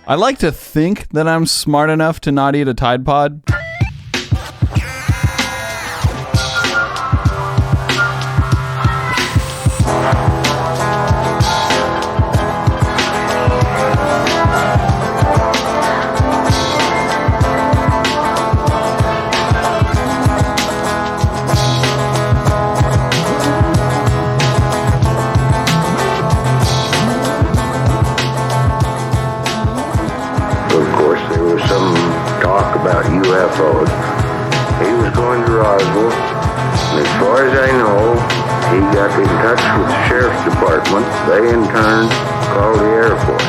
I like to think that I'm smart enough to not eat a Tide Pod. UFOs. He was going to Roswell, and as far as I know, he got in touch with the sheriff's department. They in turn called the Air Force.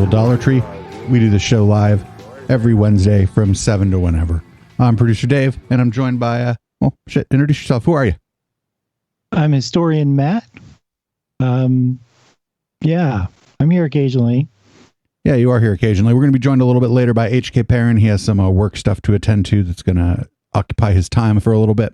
Dollar Tree. We do the show live every Wednesday from 7 to whenever. I'm producer Dave, and I'm joined by, introduce yourself. Who are you? I'm historian Matt. I'm here occasionally. Yeah, you are here occasionally. We're going to be joined a little bit later by HK Perrin. He has some work stuff to attend to that's going to occupy his time for a little bit.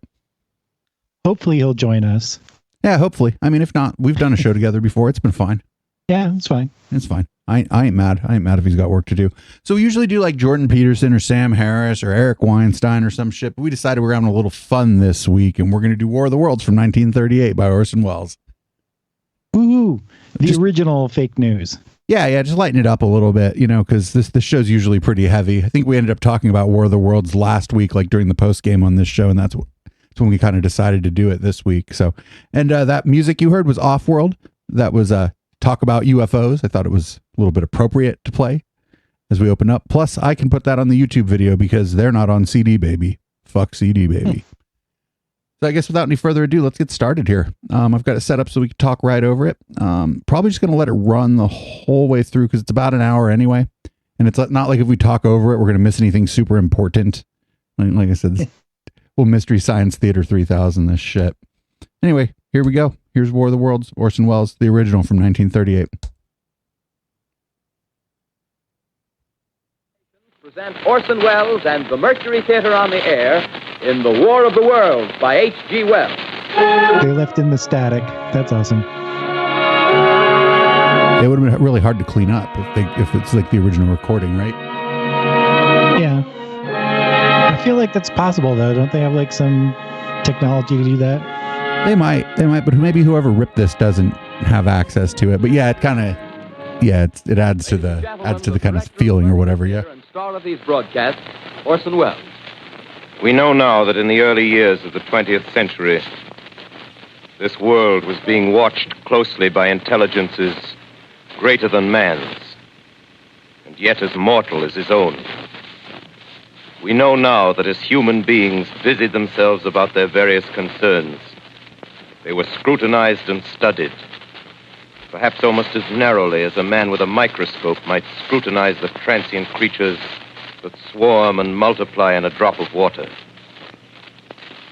Hopefully he'll join us. Yeah, hopefully. I mean, if not, we've done a show together before. It's been fine. Yeah, it's fine. It's fine. I ain't mad. I ain't mad if he's got work to do. So we usually do like Jordan Peterson or Sam Harris or Eric Weinstein or some shit. But we decided we're having a little fun this week, and we're going to do War of the Worlds from 1938 by Orson Welles. Woohoo! The original fake news. Yeah, just lighten it up a little bit, because this show's usually pretty heavy. I think we ended up talking about War of the Worlds last week, like during the post game on this show, and that's when we kind of decided to do it this week. So, and that music you heard was Off-World. That was talk about UFOs. I thought it was a little bit appropriate to play as we open up. Plus, I can put that on the YouTube video because they're not on CD, baby. Fuck CD, baby. So I guess without any further ado, let's get started here. I've got it set up so we can talk right over it. Probably just going to let it run the whole way through because it's about an hour anyway. And it's not like if we talk over it, we're going to miss anything super important. Like I said, well, Mystery Science Theater 3000, this shit. Anyway, here we go. Here's War of the Worlds, Orson Welles, the original from 1938. Present Orson Welles and the Mercury Theater on the air in The War of the Worlds by H.G. Wells. They left in the static. That's awesome. It would have been really hard to clean up if it's like the original recording, right? Yeah. I feel like that's possible, though. Don't they have like some technology to do that? They might, but maybe whoever ripped this doesn't have access to it. But yeah, it kind of, it adds to the kind of feeling or whatever. Yeah. And star of these broadcasts, Orson Welles. We know now that in the early years of the 20th century, this world was being watched closely by intelligences greater than man's, and yet as mortal as his own. We know now that as human beings busied themselves about their various concerns, they were scrutinized and studied, perhaps almost as narrowly as a man with a microscope might scrutinize the transient creatures that swarm and multiply in a drop of water.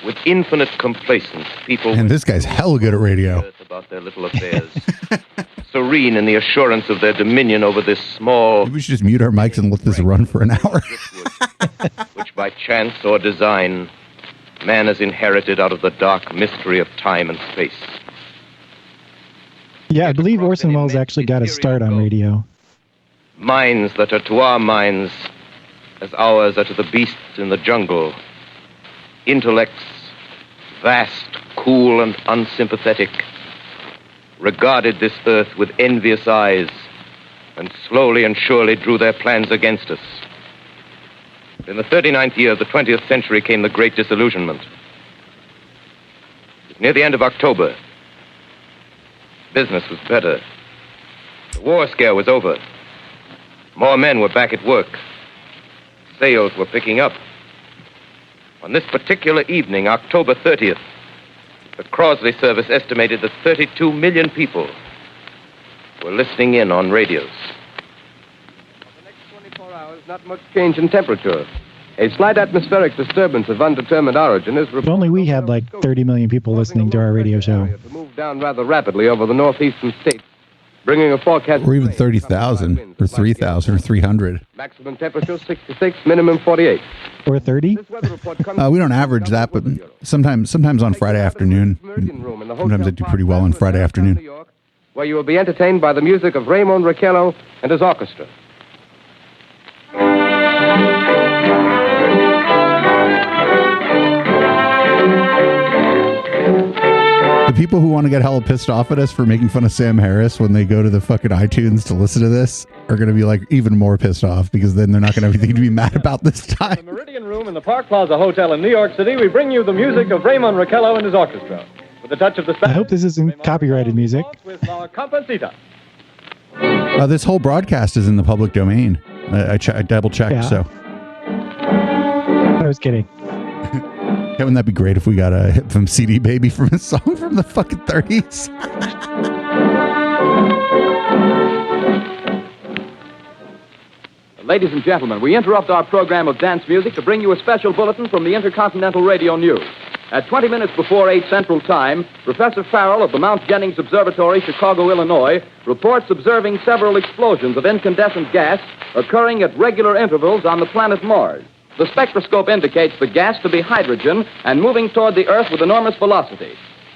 With infinite complacence, people... And this guy's hella good at radio. ...about their little affairs, serene in the assurance of their dominion over this small... Maybe we should just mute our mics and let this run for an hour. which by chance or design, man has inherited out of the dark mystery of time and space. Yeah, I believe Orson Welles actually got a start on radio. Minds that are to our minds as ours are to the beasts in the jungle. Intellects, vast, cool, and unsympathetic, regarded this earth with envious eyes and slowly and surely drew their plans against us. In the 39th year of the 20th century came the Great Disillusionment. Near the end of October, business was better. The war scare was over. More men were back at work. Sales were picking up. On this particular evening, October 30th, the Crosley service estimated that 32 million people were listening in on radios. For the next 24 hours, not much change in temperature. A slight atmospheric disturbance of undetermined origin is reported. If only we had like 30 million people listening to our radio show. To move down rather rapidly over the northeastern states, bringing a forecast... Or even 30,000, or 3,000, or 300. Maximum temperature 66, minimum 48. Or 30? This weather report comes We don't average that, but sometimes on Friday afternoon. Sometimes I do pretty well on Friday afternoon. Where you will be entertained by the music of Raymond Raquello and his orchestra. The people who want to get hella pissed off at us for making fun of Sam Harris when they go to the fucking iTunes to listen to this are going to be like even more pissed off because then they're not going to have anything to be mad about this time. In the Meridian Room in the Park Plaza Hotel in New York City, we bring you the music of Raymond Raquello and his orchestra. With a touch of the... I hope this isn't copyrighted music. With La Comparsita. This whole broadcast is in the public domain. I double checked, Yeah. so. I was kidding. Wouldn't that be great if we got a hit from CD Baby from a song from the fucking 30s? Ladies and gentlemen, we interrupt our program of dance music to bring you a special bulletin from the Intercontinental Radio News. At 20 minutes before 8 Central Time, Professor Farrell of the Mount Jennings Observatory, Chicago, Illinois, reports observing several explosions of incandescent gas occurring at regular intervals on the planet Mars. The spectroscope indicates the gas to be hydrogen and moving toward the Earth with enormous velocity.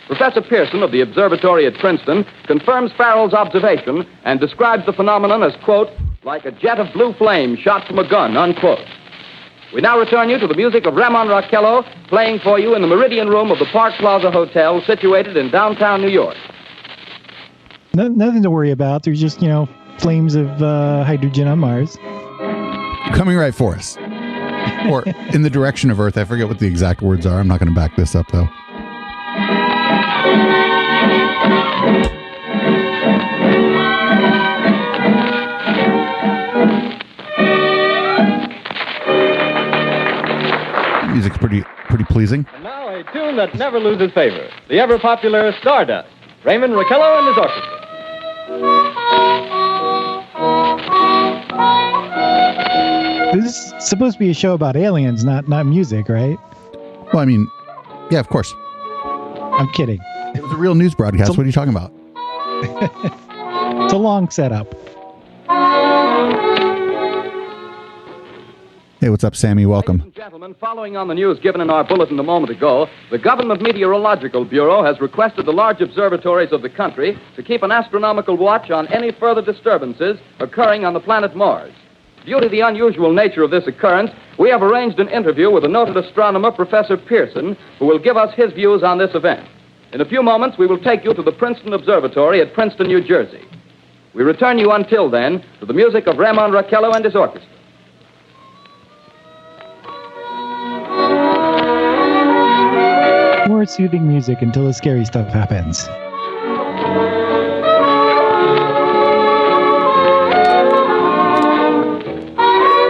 Professor Pearson of the observatory at Princeton confirms Farrell's observation and describes the phenomenon as, quote, like a jet of blue flame shot from a gun, unquote. We now return you to the music of Ramon Raquello, playing for you in the Meridian Room of the Park Plaza Hotel, situated in downtown New York. Nothing to worry about. There's just, flames of hydrogen on Mars. Coming right for us. Or in the direction of Earth. I forget what the exact words are. I'm not going to back this up, though. Music's pretty pleasing. And now a tune that never loses favor. The ever-popular Stardust. Raymond Raquello and his orchestra. This is supposed to be a show about aliens, not music, right? Well, I mean, yeah, of course. I'm kidding. It was a real news broadcast. What are you talking about? It's a long setup. Hey, what's up, Sammy? Welcome. Ladies and gentlemen, following on the news given in our bulletin a moment ago, the Government Meteorological Bureau has requested the large observatories of the country to keep an astronomical watch on any further disturbances occurring on the planet Mars. Due to the unusual nature of this occurrence, we have arranged an interview with the noted astronomer, Professor Pearson, who will give us his views on this event. In a few moments, we will take you to the Princeton Observatory at Princeton, New Jersey. We return you until then to the music of Ramon Raquello and his orchestra. More soothing music until the scary stuff happens.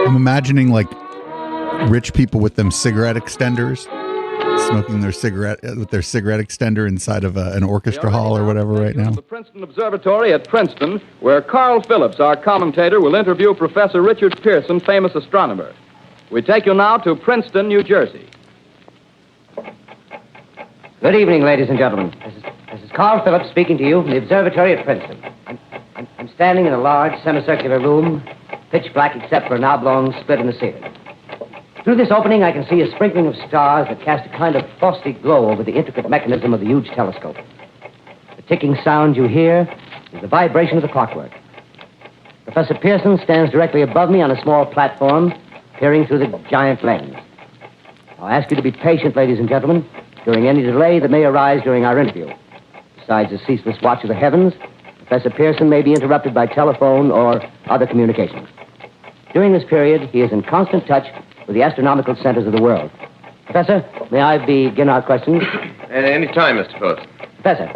I'm imagining like rich people with them cigarette extenders, smoking their cigarette with their cigarette extender inside of an orchestra hall or whatever right now. The Princeton Observatory at Princeton, where Carl Phillips, our commentator, will interview Professor Richard Pearson, famous astronomer. We take you now to Princeton, New Jersey. Good evening, ladies and gentlemen. This is Carl Phillips speaking to you from the observatory at Princeton. I'm standing in a large semicircular room, pitch black except for an oblong split in the ceiling. Through this opening, I can see a sprinkling of stars that cast a kind of frosty glow over the intricate mechanism of the huge telescope. The ticking sound you hear is the vibration of the clockwork. Professor Pearson stands directly above me on a small platform, peering through the giant lens. I'll ask you to be patient, ladies and gentlemen, during any delay that may arise during our interview. Besides the ceaseless watch of the heavens, Professor Pearson may be interrupted by telephone or other communications. During this period, he is in constant touch with the astronomical centers of the world. Professor, may I begin our questions? Any time, Mr. Phillips. Professor,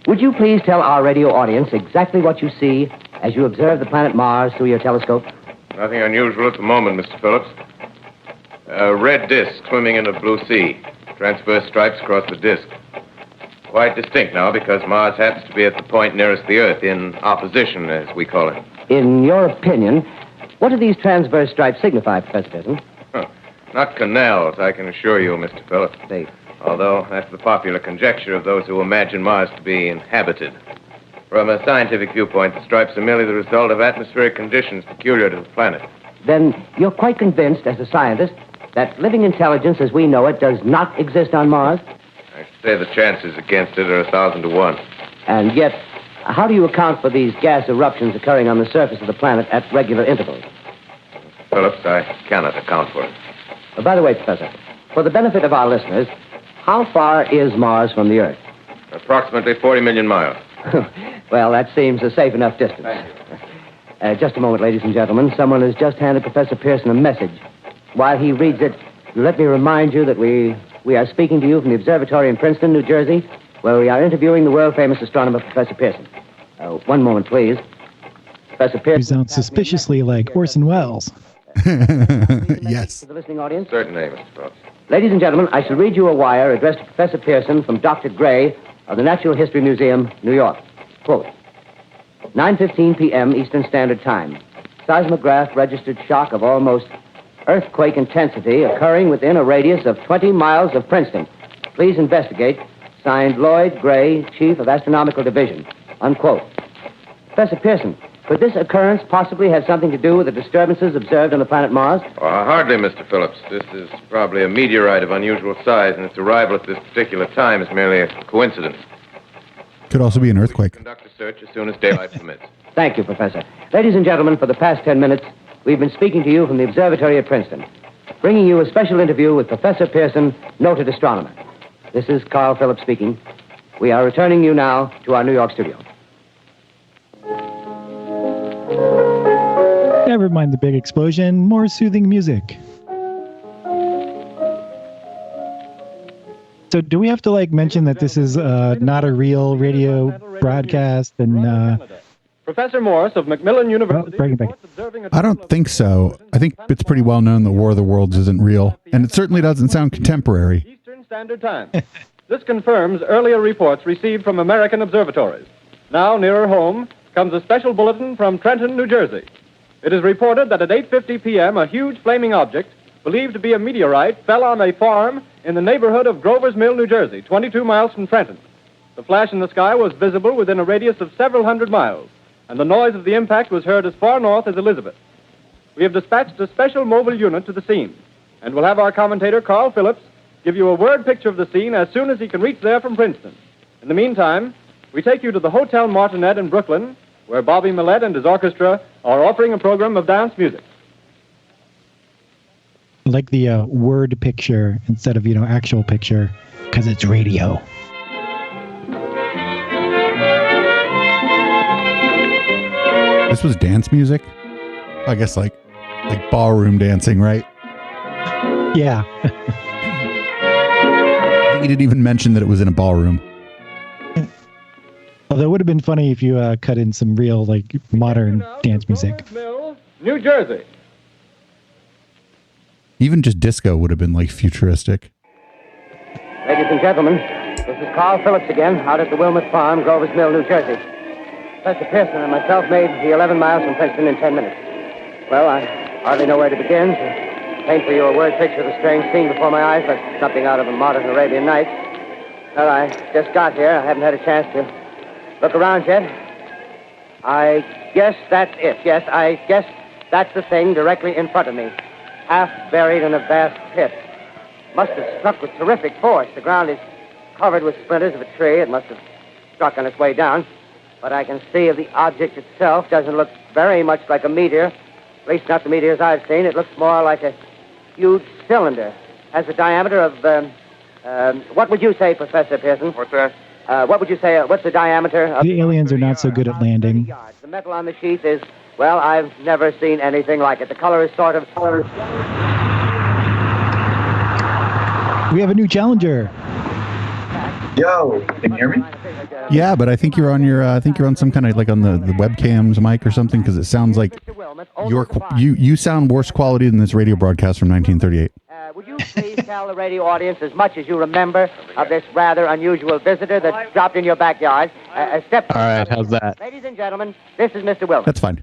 would you please tell our radio audience exactly what you see as you observe the planet Mars through your telescope? Nothing unusual at the moment, Mr. Phillips. A red disk swimming in a blue sea. Transverse stripes across the disk. Quite distinct now because Mars happens to be at the point nearest the Earth, in opposition, as we call it. In your opinion, what do these transverse stripes signify, Professor Pearson? Not canals, I can assure you, Mr. Phillips. They... Although that's the popular conjecture of those who imagine Mars to be inhabited. From a scientific viewpoint, the stripes are merely the result of atmospheric conditions peculiar to the planet. Then you're quite convinced, as a scientist, that living intelligence as we know it does not exist on Mars? I should say the chances against it are 1,000 to 1. And yet, how do you account for these gas eruptions occurring on the surface of the planet at regular intervals? Phillips, I cannot account for it. By the way, Professor, for the benefit of our listeners, how far is Mars from the Earth? Approximately 40 million miles. Well, that seems a safe enough distance. Just a moment, ladies and gentlemen. Someone has just handed Professor Pearson a message. While he reads it, let me remind you that we are speaking to you from the observatory in Princeton, New Jersey, where we are interviewing the world-famous astronomer, Professor Pearson. One moment, please. Professor Pearson... You sound suspiciously like Orson Welles. Yes. To the listening audience? Certainly, Mr. Phillips. Ladies and gentlemen, I shall read you a wire addressed to Professor Pearson from Dr. Gray of the Natural History Museum, New York. Quote, 9:15 p.m. Eastern Standard Time. Seismograph registered shock of almost earthquake intensity occurring within a radius of 20 miles of Princeton. Please investigate. Signed, Lloyd Gray, Chief of Astronomical Division. Unquote. Professor Pearson, Could this occurrence possibly have something to do with the disturbances observed on the planet Mars? Hardly, Mr. Phillips. This is probably a meteorite of unusual size, and its arrival at this particular time is merely a coincidence. Could also be an earthquake. Conduct a search as soon as daylight permits. Thank you, Professor. Ladies and gentlemen, for the past 10 minutes, we've been speaking to you from the observatory at Princeton, bringing you a special interview with Professor Pearson, noted astronomer. This is Carl Phillips speaking. We are returning you now to our New York studio. Never mind the big explosion, more soothing music. So do we have to mention that this is not a real radio broadcast and Professor Morse of Macmillan University. bring it back. I don't think so. I think it's pretty well known that War of the Worlds isn't real, and it certainly doesn't sound contemporary. Eastern Standard Time. This confirms earlier reports received from American observatories. Now, nearer home, comes a special bulletin from Trenton, New Jersey. It is reported that at 8:50 p.m., a huge flaming object, believed to be a meteorite, fell on a farm in the neighborhood of Grover's Mill, New Jersey, 22 miles from Trenton. The flash in the sky was visible within a radius of several hundred miles, and the noise of the impact was heard as far north as Elizabeth. We have dispatched a special mobile unit to the scene, and we'll have our commentator, Carl Phillips, give you a word picture of the scene as soon as he can reach there from Princeton. In the meantime, we take you to the Hotel Martinet in Brooklyn, where Bobby Millett and his orchestra are offering a program of dance music. Like the word picture instead of, actual picture, because it's radio. This was dance music? I guess like ballroom dancing, right? Yeah. He didn't even mention that it was in a ballroom. Although it would have been funny if you cut in some real, modern dance music. Mill, New Jersey. Even just disco would have been futuristic. Ladies and gentlemen, this is Carl Phillips again, out at the Wilmot Farm, Grover's Mill, New Jersey. Professor Pearson and myself made the 11 miles from Princeton in 10 minutes. Well, I hardly know where to begin. To paint for you a word picture of the strange scene before my eyes, like something out of a modern Arabian Nights. Well, I just got here. I haven't had a chance to look around yet. I guess that's it. Yes, I guess that's the thing directly in front of me, half buried in a vast pit. Must have struck with terrific force. The ground is covered with splinters of a tree. It must have struck on its way down. But I can see the object itself doesn't look very much like a meteor. At least not the meteors I've seen. It looks more like a huge cylinder. Has a diameter of, what would you say, Professor Pearson? What's that? What would you say, what's the diameter of... The aliens are not so good at landing. The metal on the sheath is, well, I've never seen anything like it. The color is sort of... We have a new challenger. Yo, can you hear me? Yeah, but I think you're on on some kind of on the webcam's mic or something, because it sounds like you sound worse quality than this radio broadcast from 1938. Would you please tell the radio audience as much as you remember of this rather unusual visitor that dropped in your backyard? All right, how's that? Ladies and gentlemen, this is Mr. Wilson. That's fine.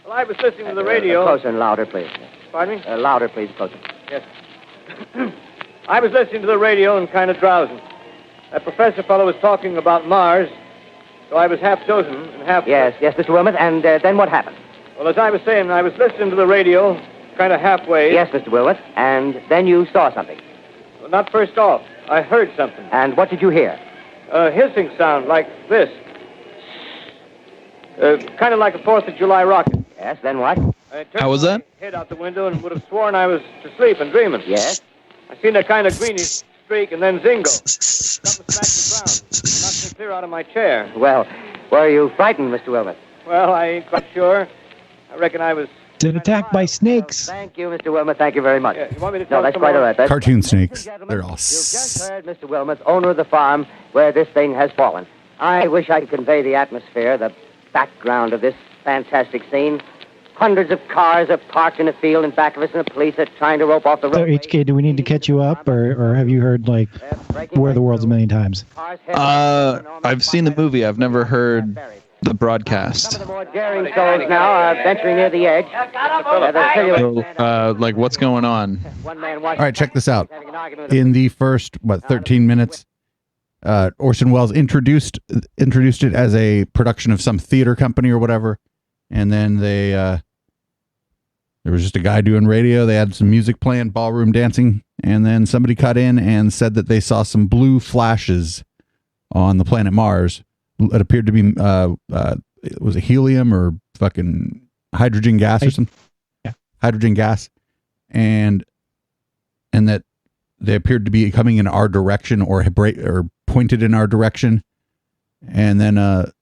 Well, I was listening to the radio. Closer and louder, please. Pardon me? Louder, please, closer. Yes. I was listening to the radio and kind of drowsing. That professor fellow was talking about Mars, so I was half dozing and half... Yes, Mr. Wilmot, and then what happened? Well, as I was saying, I was listening to the radio, kind of halfway. Yes, Mr. Wilmot, and then you saw something. Well, not first off. I heard something. And what did you hear? A hissing sound like this. Kind of like a 4th of July rocket. Yes, then what? How was that? Head out the window and would have sworn I was asleep and dreaming. Yes? I seen a kind of greenish streak and then zingo. Something smacked the ground. Knocked me clear out of my chair. Well, were you frightened, Mr. Wilmot? Well, I ain't quite sure. I reckon I was... It's an attack by snakes. Thank you, Mr. Wilmot. Thank you very much. Yeah, you want me to tell No, that's some quite more? all right. Cartoon snakes. They're all... You've just heard Mr. Wilmot, owner of the farm where this thing has fallen. I wish I could convey the atmosphere, the background of this fantastic scene. Hundreds of cars are parked in a field in back of us, and the police are trying to rope off the road. So, HK, do we need to catch you up, or have you heard, War of the Worlds a million times? I've seen the movie. I've never heard the broadcast. Some of the more daring souls now are venturing near the edge. So, what's going on? One man All right, check this out. In the first, 13 minutes, Orson Welles introduced it as a production of some theater company or whatever. And then there was just a guy doing radio. They had some music playing, ballroom dancing. And then somebody cut in and said that they saw some blue flashes on the planet Mars. It appeared to be, was it helium or fucking hydrogen gas or something? Yeah. Hydrogen gas. And that they appeared to be coming in our direction or pointed in our direction. And then a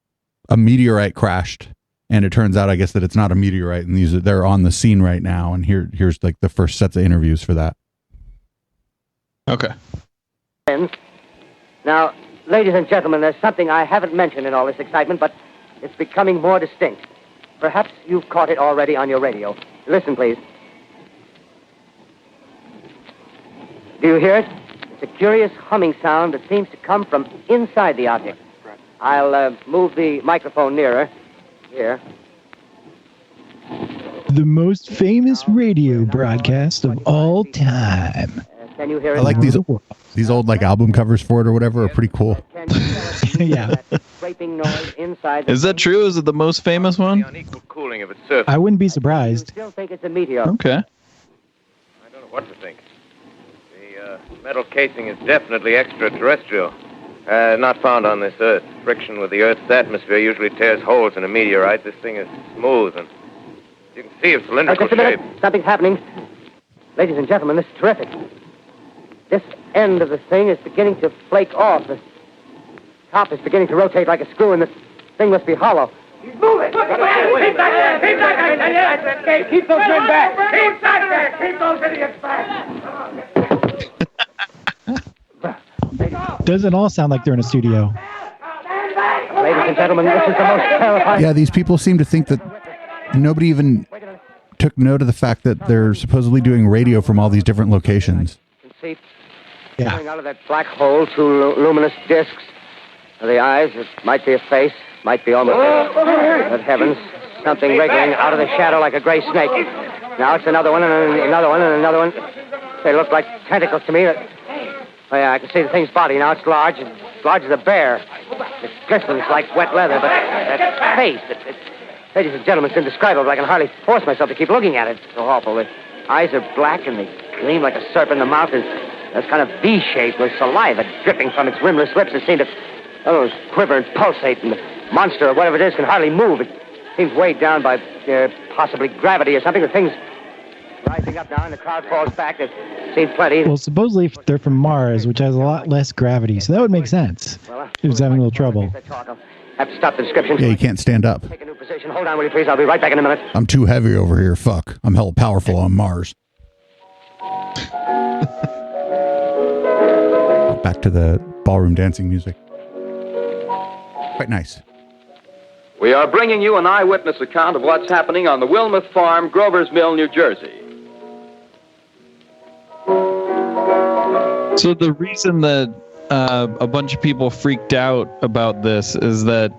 meteorite crashed. And it turns out, I guess, that it's not a meteorite, and they're on the scene right now. And here's like the first sets of interviews for that. Okay. Now, ladies and gentlemen, there's something I haven't mentioned in all this excitement, but it's becoming more distinct. Perhaps you've caught it already on your radio. Listen, please. Do you hear it? It's a curious humming sound that seems to come from inside the object. I'll move the microphone nearer. Here. The most famous radio broadcast of all time. Can you hear it? I like these old like album covers for it or whatever are pretty cool. Yeah. Is that true? Is it the most famous one? The unequal cooling of its surface. I wouldn't be surprised. I still think it's a meteor. Okay. I don't know what to think. The metal casing is definitely extraterrestrial. Not found on this Earth. Friction with the Earth's atmosphere usually tears holes in a meteorite. This thing is smooth, and you can see its cylindrical Just a minute. shape. Something's happening. Ladies and gentlemen, this is terrific. This end of the thing is beginning to flake off. The top is beginning to rotate like a screw, and this thing must be hollow. He's moving! Keep back there! Keep back there! Keep those men back! Keep back there! Keep those idiots back! Doesn't all sound like they're in a studio. Ladies and gentlemen, this is the most terrifying... Yeah, these people seem to think that nobody even took note of the fact that they're supposedly doing radio from all these different locations. See, Yeah. coming out of that black hole, two luminous discs. The eyes, it might be a face, might be almost... Good heavens, something wriggling out of the shadow like a gray snake. Now it's another one, and another one, and another one. They look like tentacles to me. Oh, yeah, I can see the thing's body now. It's large as a bear. It glistens like wet leather, but that face, ladies and gentlemen, it's indescribable. I can hardly force myself to keep looking at it. It's so awful. The eyes are black, and they gleam like a serpent. The mouth is kind of V-shaped with saliva dripping from its rimless lips. It seems to quiver and pulsate, and the monster, or whatever it is, can hardly move. It seems weighed down by possibly gravity or something. The thing's rising up now, and the crowd falls back. They've seen plenty. Well, supposedly they're from Mars, which has a lot less gravity, so that would make sense. He was having a little trouble. I'll have to stop the description. Yeah, you can't stand up. Take a new position. Hold on, will you please? I'll be right back in a minute. I'm too heavy over here. Fuck. I'm hella powerful on Mars. Back to the ballroom dancing music. Quite nice. We are bringing you an eyewitness account of what's happening on the Wilmuth Farm, Grover's Mill, New Jersey. So the reason that a bunch of people freaked out about this is that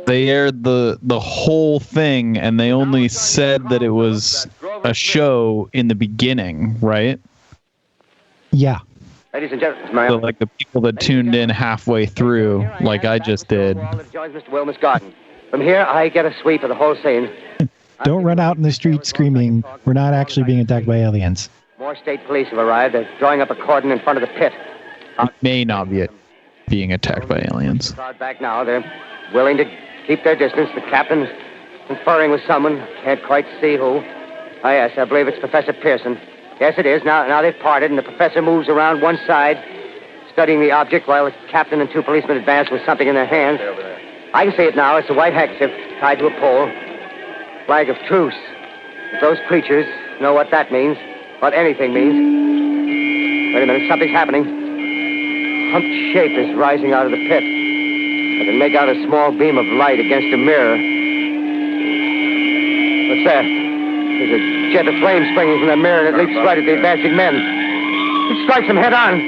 they aired the whole thing, and they only said that it was a show in the beginning, right? Yeah. Ladies and gentlemen, So like the people that tuned in halfway through, like I just did. Joins Mr. Wilmer's garden. From here, I get a sweep of the whole scene. Don't run out in the street screaming, we're not actually being attacked by aliens. More state police have arrived. They're drawing up a cordon in front of the pit. It may not be being attacked by aliens. Crowd back now. They're willing to keep their distance. The captain's conferring with someone. Can't quite see who. Oh, yes, I believe it's Professor Pearson. Yes, it is. Now they've parted, and the professor moves around one side, studying the object, while the captain and two policemen advance with something in their hands. I can see it now. It's a white handkerchief tied to a pole. Flag of truce. If those creatures know what that means, what anything means. Wait a minute, something's happening. Humped shape is rising out of the pit. I can make out a small beam of light against a mirror. What's that? There's a jet of flame springing from the mirror, and it leaps right at the advancing men. It strikes them head on.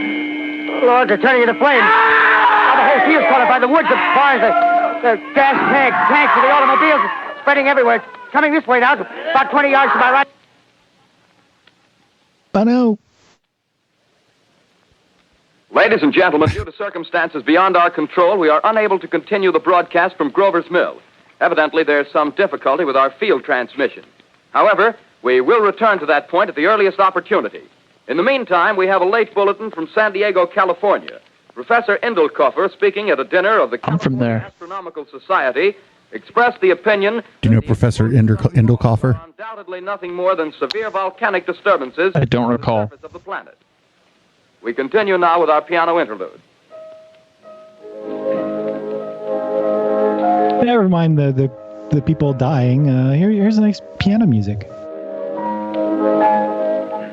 Lord, they're turning into flames. Now the whole field's caught up by the woods, the barns, the gas tanks of the automobiles spreading everywhere. It's coming this way now, about 20 yards to my right. Oh no. Ladies and gentlemen, due to circumstances beyond our control, we are unable to continue the broadcast from Grover's Mill. Evidently, there's some difficulty with our field transmission. However, we will return to that point at the earliest opportunity. In the meantime, we have a late bulletin from San Diego, California. Professor Indelkoffer, speaking at a dinner of the California Astronomical Society, expressed the opinion... Do you know Professor Indelkoffer? ...undoubtedly nothing more than severe volcanic disturbances... I don't recall. ...on the surface of the planet. We continue now with our piano interlude. Never mind the people dying. Here's a nice piano music.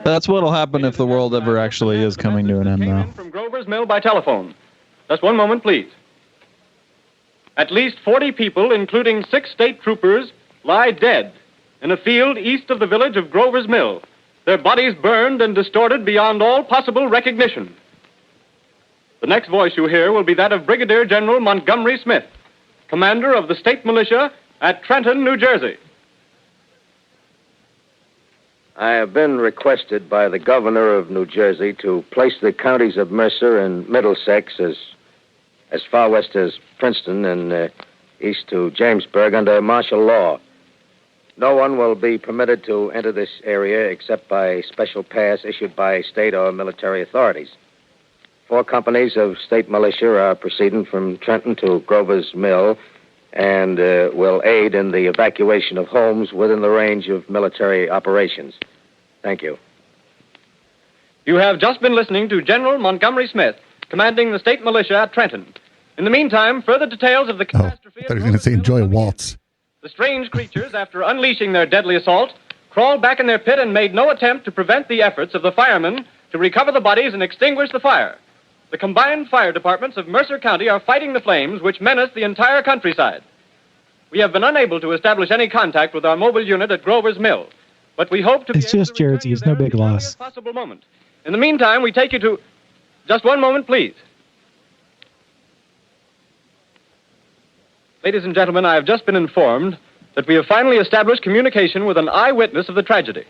That's what'll happen if the world ever actually is coming to an end, though. From Grover's Mill by telephone. Just one moment, please. At least 40 people, including 6 state troopers, lie dead in a field east of the village of Grover's Mill. Their bodies burned and distorted beyond all possible recognition. The next voice you hear will be that of Brigadier General Montgomery Smith, commander of the state militia at Trenton, New Jersey. I have been requested by the governor of New Jersey to place the counties of Mercer and Middlesex as far west as Princeton and east to Jamesburg under martial law. No one will be permitted to enter this area except by special pass issued by state or military authorities. 4 companies of state militia are proceeding from Trenton to Grover's Mill and will aid in the evacuation of homes within the range of military operations. Thank you. You have just been listening to General Montgomery Smith, commanding the state militia at Trenton. In the meantime, further details of the catastrophe... I thought he was going to say enjoy a waltz. The strange creatures, after unleashing their deadly assault, crawled back in their pit and made no attempt to prevent the efforts of the firemen to recover the bodies and extinguish the fire. The combined fire departments of Mercer County are fighting the flames which menace the entire countryside. We have been unable to establish any contact with our mobile unit at Grover's Mill, but we hope to be able to just Jersey. It's no big loss. Possible moment. In the meantime, we take you to... Just one moment, please. Ladies and gentlemen, I have just been informed that we have finally established communication with an eyewitness of the tragedy.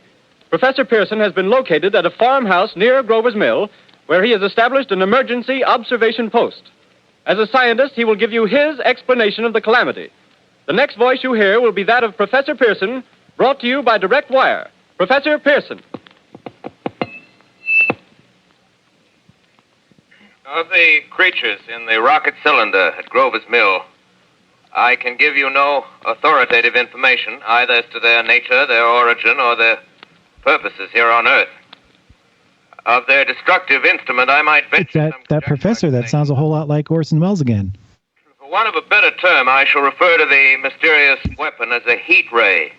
Professor Pearson has been located at a farmhouse near Grover's Mill, where he has established an emergency observation post. As a scientist, he will give you his explanation of the calamity. The next voice you hear will be that of Professor Pearson, brought to you by direct wire. Professor Pearson. Of the creatures in the rocket cylinder at Grover's Mill, I can give you no authoritative information, either as to their nature, their origin, or their purposes here on Earth. Of their destructive instrument, I might venture that professor that sounds a whole lot like Orson Welles again. For want of a better term, I shall refer to the mysterious weapon as a heat ray.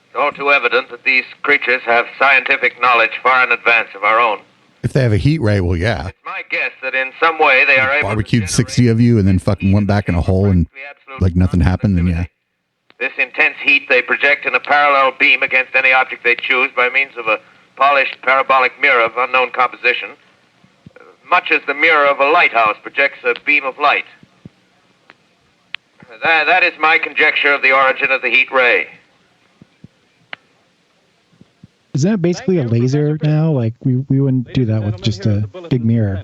It's all too evident that these creatures have scientific knowledge far in advance of our own. If they have a heat ray, well, yeah. It's my guess that in some way they are able barbecued 60 of you and then fucking went back in a hole and like nothing happened, then yeah. This intense heat they project in a parallel beam against any object they choose by means of a polished parabolic mirror of unknown composition, much as the mirror of a lighthouse projects a beam of light. That is my conjecture of the origin of the heat ray. Is that basically a laser now? Like, we wouldn't do that with just a big mirror.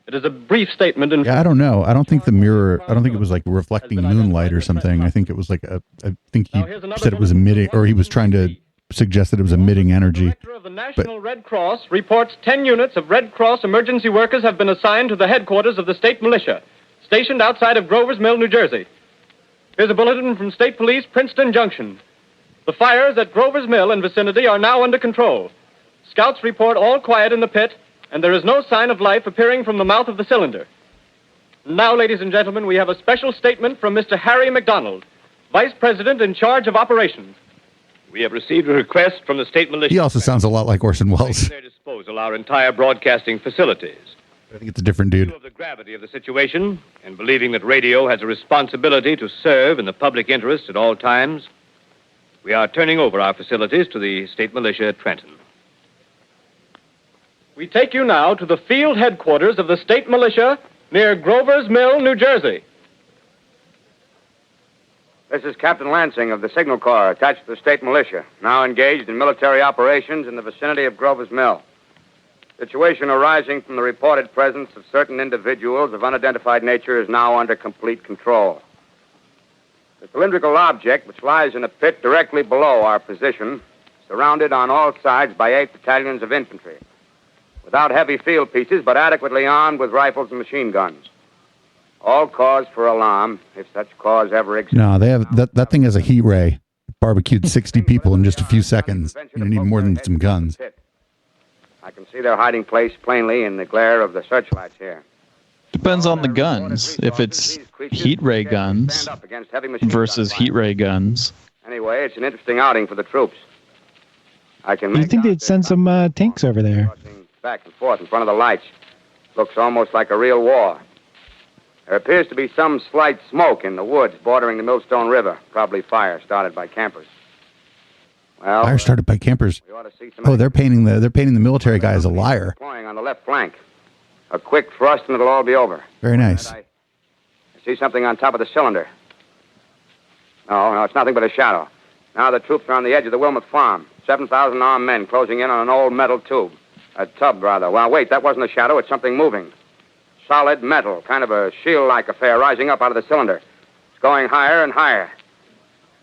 It is a brief statement. Yeah, I don't know. I don't think the mirror, I don't think it was like reflecting moonlight or something. I think it was like I think he said it was emitting, or he was trying to suggest that it was emitting energy. The director of the National Red Cross reports 10 units of Red Cross emergency workers have been assigned to the headquarters of the state militia, stationed outside of Grover's Mill, New Jersey. Here's a bulletin from State Police, Princeton Junction. The fires at Grover's Mill and vicinity are now under control. Scouts report all quiet in the pit, and there is no sign of life appearing from the mouth of the cylinder. Now, ladies and gentlemen, we have a special statement from Mr. Harry McDonald, Vice President in charge of operations. We have received a request from the state militia. He also sounds a lot like Orson Welles. At their disposal our entire broadcasting facilities. I think it's a different dude. Of the gravity of the situation, and believing that radio has a responsibility to serve in the public interest at all times, we are turning over our facilities to the state militia at Trenton. We take you now to the field headquarters of the state militia near Grover's Mill, New Jersey. This is Captain Lansing of the Signal Corps, attached to the state militia, now engaged in military operations in the vicinity of Grover's Mill. Situation arising from the reported presence of certain individuals of unidentified nature is now under complete control. The cylindrical object, which lies in a pit directly below our position, surrounded on all sides by 8 battalions of infantry, without heavy field pieces, but adequately armed with rifles and machine guns. All cause for alarm, if such cause ever exists. No, they have that thing has a heat ray. Barbecued 60 people in just a few seconds. You need more than some guns. I can see their hiding place plainly in the glare of the searchlights here. Depends on the guns. If it's heat ray guns versus heat ray guns. Anyway, it's an interesting outing for the troops. I can You'd think they'd send some tanks over there. Back and forth in front of the lights. Looks almost like a real war. There appears to be some slight smoke in the woods bordering the Millstone River. Probably fire started by campers. Well, Fire started by campers. Oh, they're painting the military guy as a liar. Deploying on the left flank. A quick thrust and it'll all be over. Very nice. I see something on top of the cylinder. No, it's nothing but a shadow. Now the troops are on the edge of the Wilmot farm. 7,000 armed men closing in on an old metal tube. A tub, rather. Well, wait, that wasn't a shadow. It's something moving. Solid metal, kind of a shield-like affair rising up out of the cylinder. It's going higher and higher.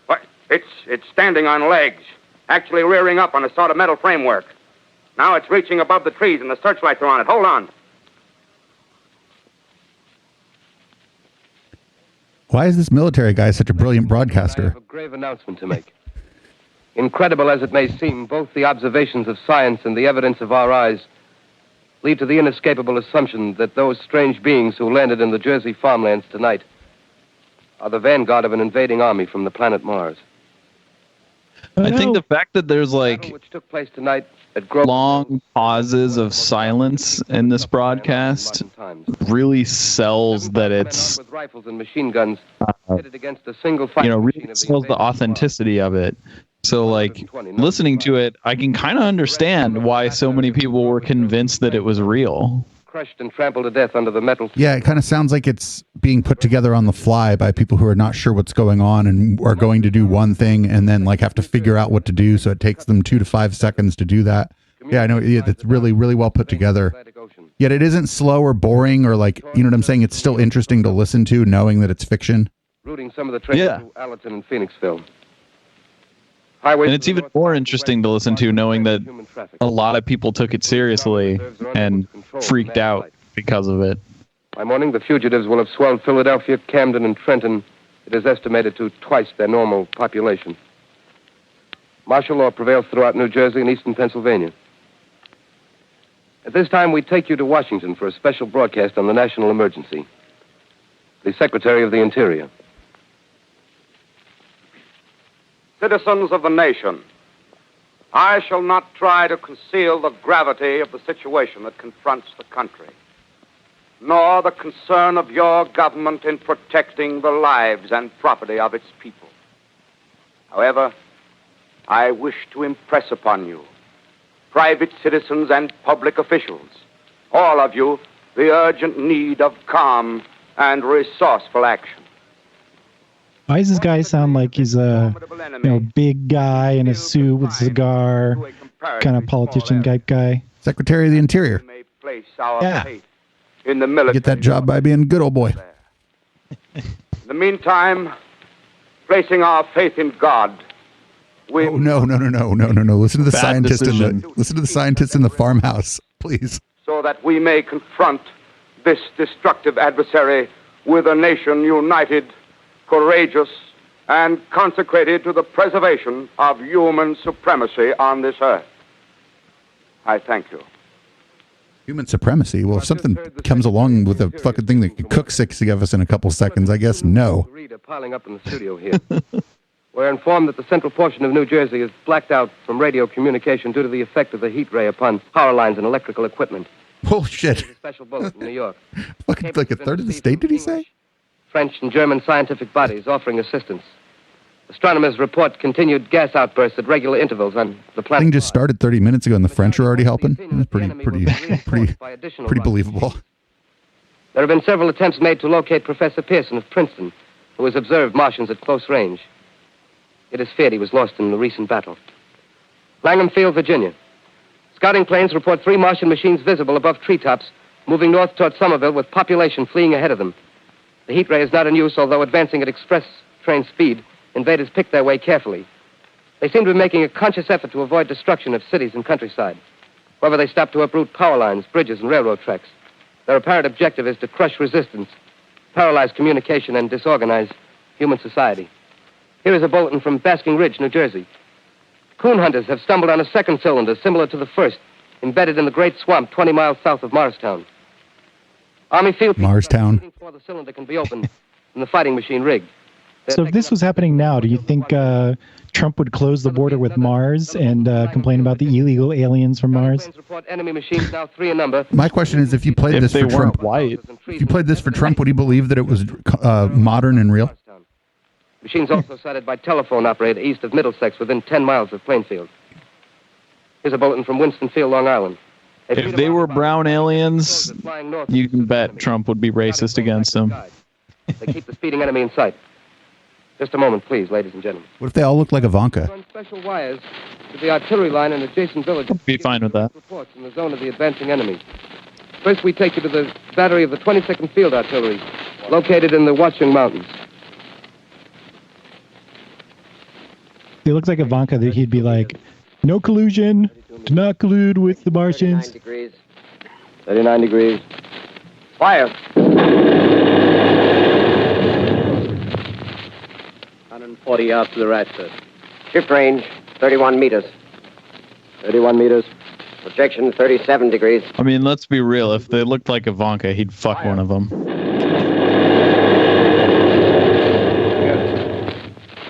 What? It's standing on legs, actually rearing up on a sort of metal framework. Now it's reaching above the trees and the searchlights are on it. Hold on. Why is this military guy such a brilliant broadcaster? I have a grave announcement to make. Incredible as it may seem, both the observations of science and the evidence of our eyes lead to the inescapable assumption that those strange beings who landed in the Jersey farmlands tonight are the vanguard of an invading army from the planet Mars. I think the fact that there's like which took place tonight at long pauses of silence in this broadcast really sells that it's, with rifles and machine guns pitted against a single fighting really machine of the sells the authenticity of it. So, like, listening to it, I can kind of understand why so many people were convinced that it was real. crushed and trampled to death under the metal. Yeah, it kind of sounds like it's being put together on the fly by people who are not sure what's going on and are going to do one thing and then like have to figure out what to do. So it takes them 2 to 5 seconds to do that. Yeah, I know. Yeah, that's really, really well put together. Yet it isn't slow or boring or like, you know what I'm saying? It's still interesting to listen to knowing that it's fiction. Routing some of the trains through Allerton and Phoenixville. And it's even more interesting to listen to knowing that a lot of people took it seriously and freaked out because of it. By morning, the fugitives will have swelled Philadelphia, Camden, and Trenton. It is estimated to twice their normal population. Martial law prevails throughout New Jersey and eastern Pennsylvania. At this time, we take you to Washington for a special broadcast on the national emergency. The Secretary of the Interior. Citizens of the nation, I shall not try to conceal the gravity of the situation that confronts the country, nor the concern of your government in protecting the lives and property of its people. However, I wish to impress upon you, private citizens and public officials, all of you, the urgent need of calm and resourceful action. Why does this guy sound like he's a big guy in a suit with a cigar, kind of politician type guy? Secretary of the Interior. Yeah. In the military. Get that job by being a good old boy. In the meantime, placing our faith in God, we... Oh, no. Listen to the scientist listen to the scientist in the farmhouse, please. So that we may confront this destructive adversary with a nation united, courageous, and consecrated to the preservation of human supremacy on this earth. I thank you. Human supremacy? Well, if something comes along with a fucking thing that can cook 60 of us in a couple seconds, I guess no. Piling up in the studio here. We're informed that the central portion of New Jersey is blacked out from radio communication due to the effect of the heat ray upon power lines and electrical equipment. Bullshit. A special bulletin in New York. Fucking like a third of the state, did he say? French and German scientific bodies offering assistance. Astronomers report continued gas outbursts at regular intervals on the planet. Thing just started 30 minutes ago, and the French are already helping. That's pretty believable. There have been several attempts made to locate Professor Pearson of Princeton, who has observed Martians at close range. It is feared he was lost in the recent battle. Langham Field, Virginia. Scouting planes report 3 Martian machines visible above treetops, moving north toward Somerville with population fleeing ahead of them. The heat ray is not in use, although advancing at express train speed, invaders picked their way carefully. They seem to be making a conscious effort to avoid destruction of cities and countryside. However, they stop to uproot power lines, bridges, and railroad tracks. Their apparent objective is to crush resistance, paralyze communication, and disorganize human society. Here is a bulletin from Basking Ridge, New Jersey. Coon hunters have stumbled on a second cylinder similar to the first, embedded in the great swamp 20 miles south of Morristown. Army field Morristown. before the cylinder can be opened and the fighting machine rigged. So if this was happening now, do you think Trump would close the border with Mars and complain about the illegal aliens from Mars? Report enemy machines now 3 in number. My question is, if you played this for Trump, if you played this for Trump, would he believe that it was modern and real? Machines also sighted by telephone operator east of Middlesex within 10 miles of Plainfield. Here's a bulletin from Winston-Field, Long Island. If they were brown aliens, you can bet Trump would be racist against them. They keep the speeding enemy in sight. Just a moment, please, ladies and gentlemen. What if they all look like Ivanka? Run special wires to the artillery line in adjacent villages. Be fine with that. Reports in the zone of the advancing enemy. First, we take you to the battery of the 22nd Field Artillery, located in the Watchung Mountains. It looks like Ivanka that he'd be like, no collusion, do not collude with the Martians. 39 degrees. 39 degrees. Fire. 140 yards to the right, sir. Shift range, 31 meters. 31 meters. Projection, 37 degrees. I mean, let's be real. If they looked like Ivanka, he'd fuck one of them.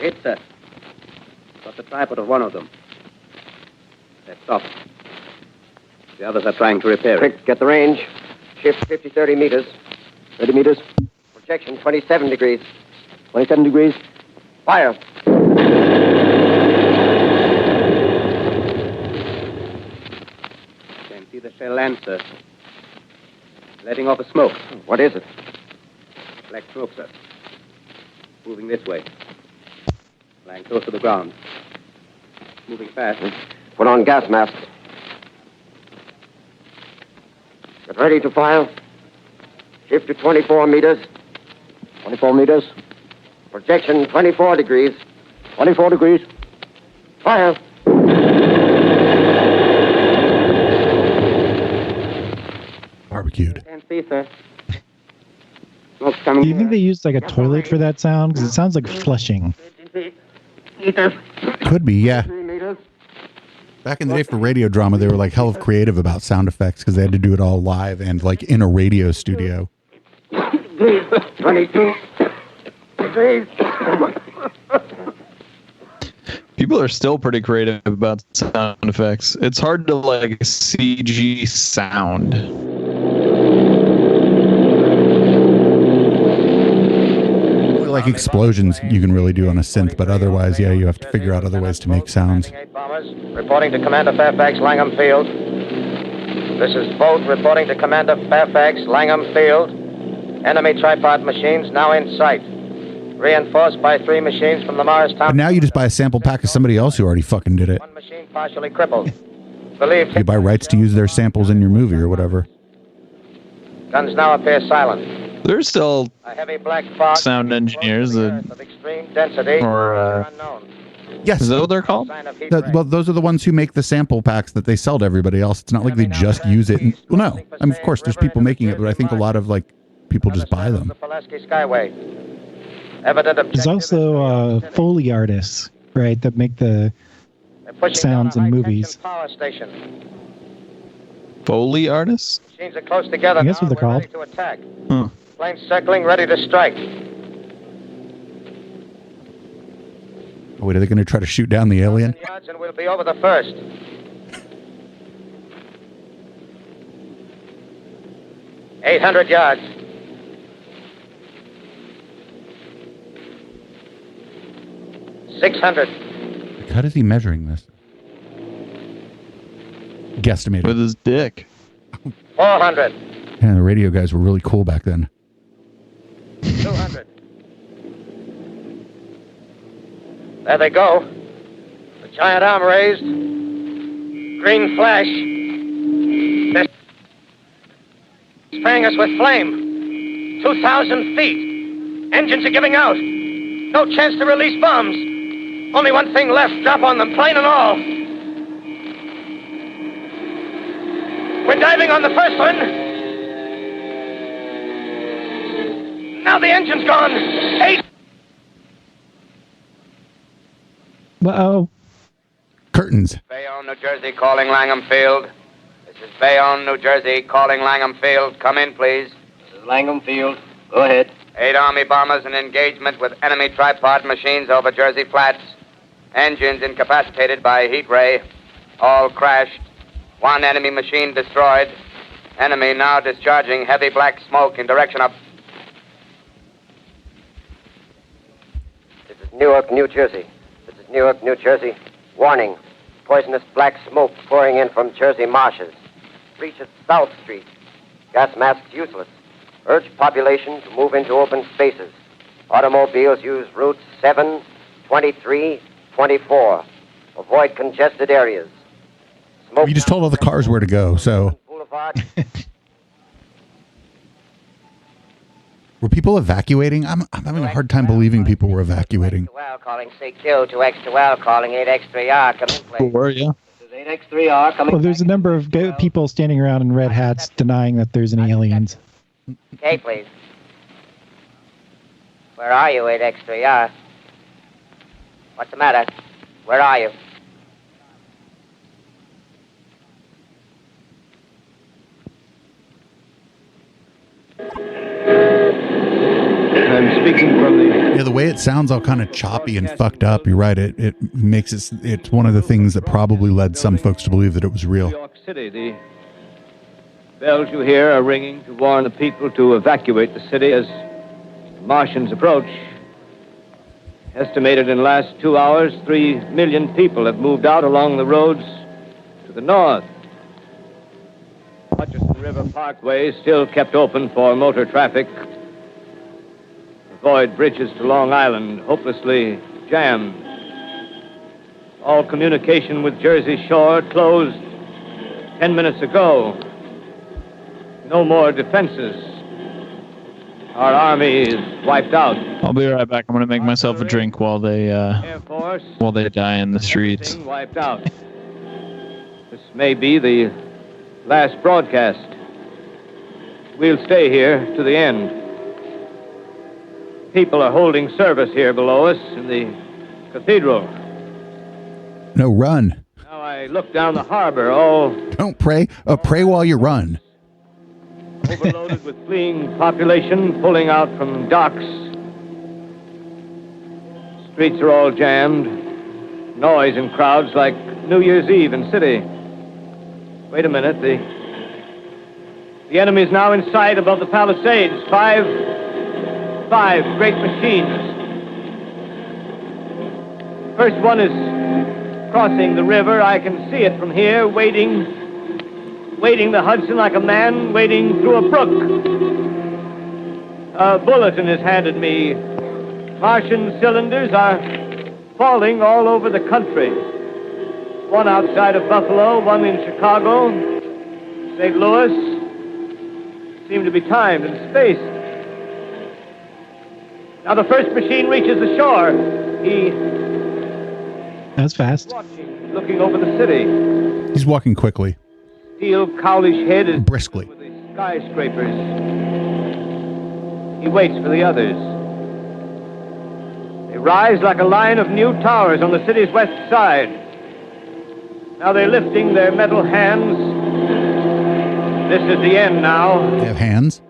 Hit, sir. Got the tripod of one of them. That's off. The others are trying to repair it. Quick, get the range. Shift 30 meters. 30 meters. Projection, 27 degrees. 27 degrees. Fire. Can see the shell land, sir. Letting off a smoke. What is it? Black smoke, sir. Moving this way. Lying close to the ground. Moving fast. Put on gas masks. Get ready to fire. Shift to 24 meters. 24 meters. Projection 24 degrees. 24 degrees. Fire. Barbecued. Can't see, sir. Smoke's coming. Do you think they used like a toilet for that sound? Because it sounds like flushing. Could be, yeah. Back in the day for radio drama, they were like hell of creative about sound effects because they had to do it all live and like in a radio studio. 22 degrees. People are still pretty creative about sound effects. It's hard to like CG sound. Like explosions you can really do on a synth, but otherwise, yeah, you have to figure out other ways to make sounds. Reporting to Commander Fairfax, Langham Field. This is Bolt reporting to Commander Fairfax, Langham Field. Enemy tripod machines now in sight. Reinforced by 3 machines from the Morristown. But now you just buy a sample pack of somebody else who already fucking did it. One machine partially crippled. Believed. You buy rights to use their samples in your movie or whatever. Guns now appear silent. There's still A heavy black fog sound engineers that, of extreme density or unknown. Yes. Is that what they're called? Well, those are the ones who make the sample packs that they sell to everybody else. It's not like they just use it. Well, no. I mean, of course, there's people making it, but I think a lot of like people just buy them. The Pulaski Skyway. Evident There's also Foley artists, right, that make the sounds in movies. Power station. Foley artists? Machines are close together. I guess what they're called. Ready to attack. Huh. Planes circling, ready to strike. Oh, wait, are they going to try to shoot down the alien? Yards and we'll be over the first. $800 yards. 600. How is he measuring this? Guesstimated. With his dick. 400. Yeah, the radio guys were really cool back then. 200. There they go. The giant arm raised. Green flash. They're spraying us with flame. 2,000 feet. Engines are giving out. No chance to release bombs. Only one thing left. Drop on them, plane and all. We're diving on the first one. Now the engine's gone. 8. Uh-oh. Curtains. Bayonne, New Jersey, calling Langham Field. This is Bayonne, New Jersey, calling Langham Field. Come in, please. This is Langham Field. Go ahead. 8 Army bombers in engagement with enemy tripod machines over Jersey Flats. Engines incapacitated by heat ray. All crashed. 1 enemy machine destroyed. Enemy now discharging heavy black smoke in direction of... This is Newark, New Jersey. This is Newark, New Jersey. Warning. Poisonous black smoke pouring in from Jersey marshes. Reaches South Street. Gas masks useless. Urge population to move into open spaces. Automobiles use routes 7, 23, 24. Avoid congested areas. Smoke You just told all the cars where to go, so... Were people evacuating? I'm having a hard time believing people were evacuating. Well, calling CQ, 2X2L, calling 8X3R, come in, please. Were you? This is 8X3R, coming. Well, there's a number of people standing around in red hats denying that there's any aliens. Okay, please. Where are you, 8X3R? What's the matter? Where are you? I'm speaking from the... Yeah, the way it sounds all kind of choppy and fucked up, you're right. It makes it's one of the things that probably led some folks to believe that it was real. New York City. The bells you hear are ringing to warn the people to evacuate the city as Martians approach. Estimated in the last 2 hours, 3 million people have moved out along the roads to the north. Hutchinson River Parkway is still kept open for motor traffic. Avoid bridges to Long Island, hopelessly jammed. All communication with Jersey Shore closed 10 minutes ago. No more defenses. Our army is wiped out. I'll be right back. I'm going to make myself a drink while they die in the streets. Wiped out. This may be the last broadcast. We'll stay here to the end. People are holding service here below us in the cathedral. No, run. Now I look down the harbor, all Don't pray. Pray while you run. overloaded with fleeing population pulling out from docks. Streets are all jammed. Noise and crowds like New Year's Eve in city. Wait a minute. The enemy is now in sight above the Palisades. Five great machines. First one is crossing the river. I can see it from here, wading the Hudson like a man wading through a brook. A bulletin is handed me. Martian cylinders are falling all over the country. One outside of Buffalo, one in Chicago, St. Louis. Seem to be timed and spaced. Now the first machine reaches the shore. That's fast. Looking over the city. He's walking quickly. Steel cowlish head is briskly. With the skyscrapers. He waits for the others. They rise like a line of new towers on the city's west side. Now they're lifting their metal hands. This is the end now. They have hands?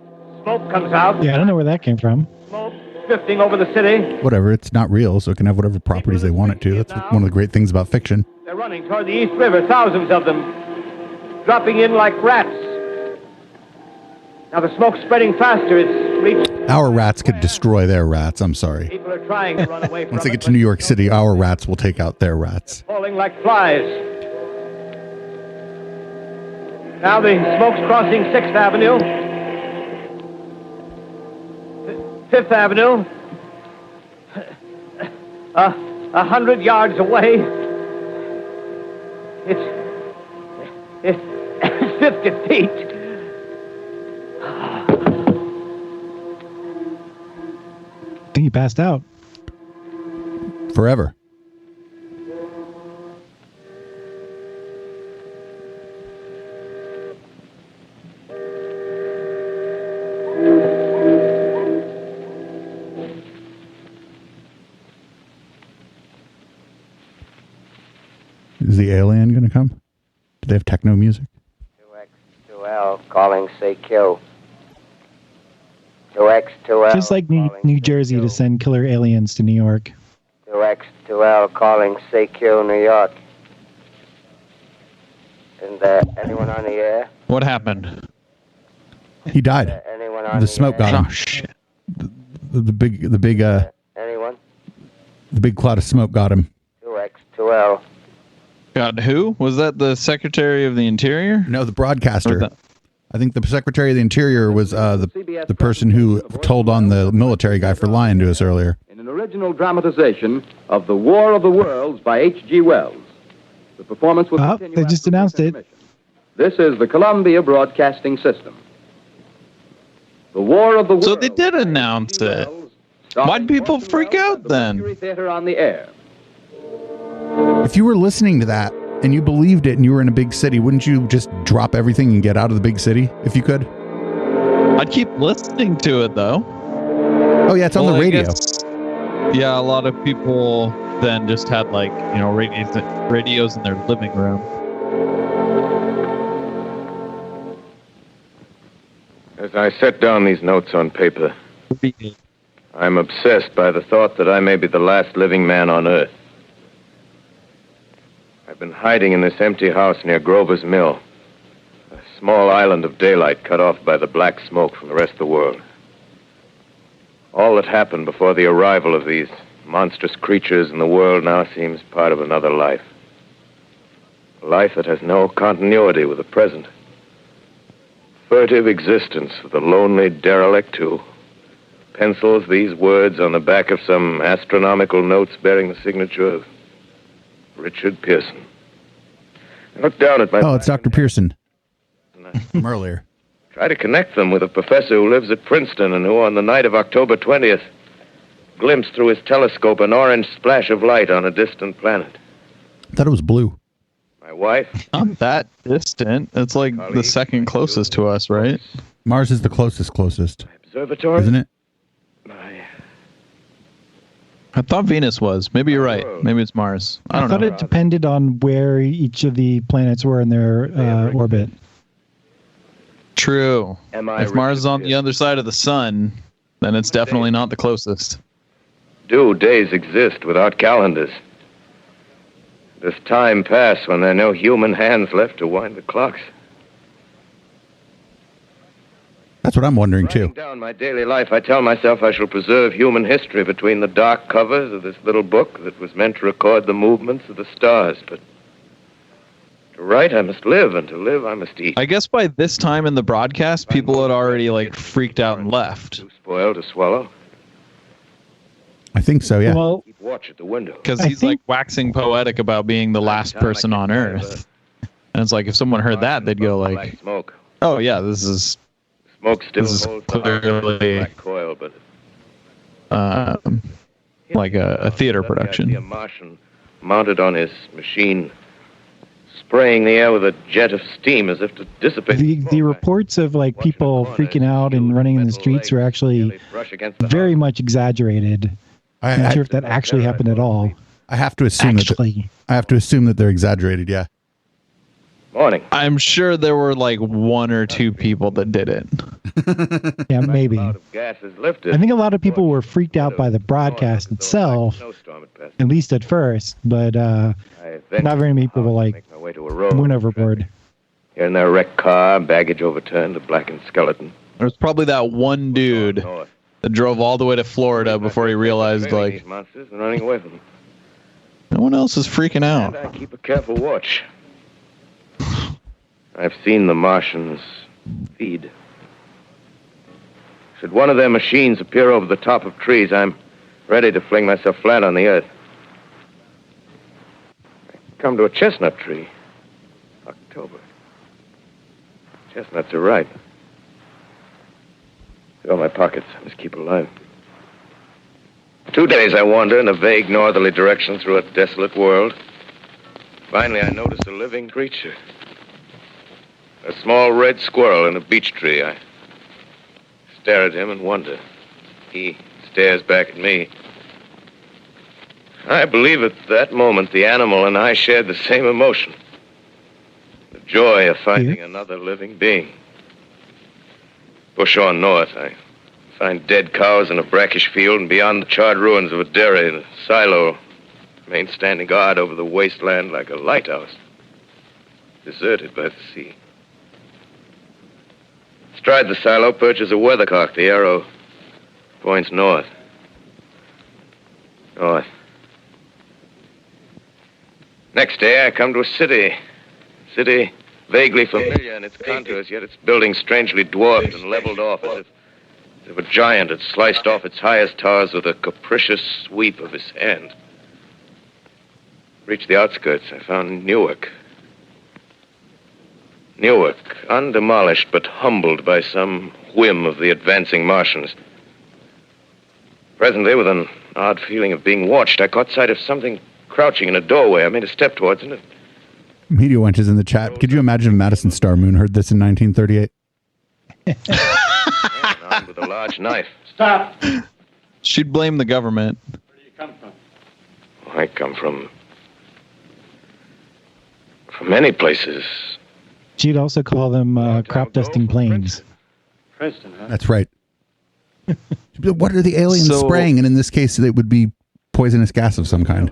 Smoke comes out. Yeah, I don't know where that came from. Smoke drifting over the city. Whatever. It's not real, so it can have whatever properties they want it to. That's one of the great things about fiction. They're running toward the East River, thousands of them. Dropping in like rats. Now the smoke's spreading faster. It's reached... Our rats could destroy their rats. I'm sorry. People are trying to run away from Once they get to New York City, our rats will take out their rats. falling like flies. Now the smoke's crossing 6th Avenue. 5th Avenue. 100 yards away. It's 50 feet. I think he passed out. forever. Is the alien going to come? Do they have techno music? 2X2L calling CQ. 2X2L. Just like New Jersey to send killer aliens to New York. 2X2L calling CQ, New York. Isn't there anyone on the air? What happened? He died. Anyone on The smoke got him. Oh shit! The big Anyone? the big cloud of smoke got him. 2X2L. God, who was that? The Secretary of the Interior? No, the broadcaster. I think the Secretary of the Interior was the person who told on the military guy for lying to us earlier. In an original dramatization of The War of the Worlds by H.G. Wells. The performance will continue. They just announced it. This is the Columbia Broadcasting System. The War of the Worlds. So they did announce it. Why'd people freak out then? Theater on the air. If you were listening to that and you believed it and you were in a big city, wouldn't you just drop everything and get out of the big city if you could? I'd keep listening to it though. Oh yeah, it's on the radio. Yeah, a lot of people then just had radios in their living room. As I set down these notes on paper, I'm obsessed by the thought that I may be the last living man on Earth. I've been hiding in this empty house near Grover's Mill, a small island of daylight cut off by the black smoke from the rest of the world. All that happened before the arrival of these monstrous creatures in the world now seems part of another life. A life that has no continuity with the present. Furtive existence of the lonely derelict who pencils these words on the back of some astronomical notes bearing the signature of Richard Pearson. I look down at my... Oh, it's Dr. Pearson from earlier. Try to connect them with a professor who lives at Princeton and who, on the night of October 20th, glimpsed through his telescope an orange splash of light on a distant planet. I thought it was blue. My wife? Not that distant. It's like the second closest to us, right? Mars is the closest. Observatory? Isn't it? I thought Venus was. Maybe you're right. Maybe it's Mars. I don't know. I thought it depended on where each of the planets were in their orbit. True. If Mars is on the other side of the sun, then it's definitely not the closest. Do days exist without calendars? Does time pass when there are no human hands left to wind the clocks? That's what I'm wondering, too. Writing down my daily life, I tell myself I shall preserve human history between the dark covers of this little book that was meant to record the movements of the stars. But to write, I must live, and to live, I must eat. I guess by this time in the broadcast, people had already freaked out and left. Too spoiled to swallow. I think so, yeah. Well, keep watch at the window. Because he's waxing poetic about being the last person on Earth. And it's like, if someone heard that, they'd go like, smoke. oh yeah, this is... Smoke still this is holds clearly black coil, but like a theater production. A Martian mounted on his machine, spraying the air with a jet of steam as if to dissipate. The reports of people freaking out and running in the streets were actually very much exaggerated. I'm not sure if that actually happened at all. I have to assume that they're exaggerated. Yeah. Morning. I'm sure there were one or two people that did it. Yeah, maybe. Gas is lifted. I think a lot of people were freaked out by the broadcast itself, at least at first, but not very many people went overboard. Here in their wrecked car, baggage overturned, a blackened skeleton. There was probably that one dude that drove all the way to Florida before he realized these monsters and running away from them. No one else is freaking out. And I keep a careful watch. I've seen the Martians feed. Should one of their machines appear over the top of trees, I'm ready to fling myself flat on the earth. I come to a chestnut tree. October. Chestnuts are ripe. Fill my pockets. I must keep alive. 2 days I wander in a vague northerly direction through a desolate world. Finally, I notice a living creature. A small red squirrel in a beech tree. I stare at him and wonder. He stares back at me. I believe at that moment the animal and I shared the same emotion. The joy of finding another living being. Push on north. I find dead cows in a brackish field, and beyond the charred ruins of a dairy and a silo remain standing guard over the wasteland like a lighthouse, deserted by the sea. Astride the silo perches a weathercock. The arrow points north. North. Next day, I come to a city. City vaguely familiar in its contours, yet its buildings strangely dwarfed and leveled off as if a giant had sliced off its highest towers with a capricious sweep of his hand. Reached the outskirts, I found Newark. Newark, undemolished but humbled by some whim of the advancing Martians. Presently, with an odd feeling of being watched, I caught sight of something crouching in a doorway. I made a step towards it. Media Wench is in the chat. Could you imagine if Madison Star Moon heard this in 1938? Armed with a large knife. Stop! She'd blame the government. Where do you come from? I come from many places. She'd also call them crop dusting planes. Princeton, huh? That's right. What are the aliens spraying? And in this case, it would be poisonous gas of some kind.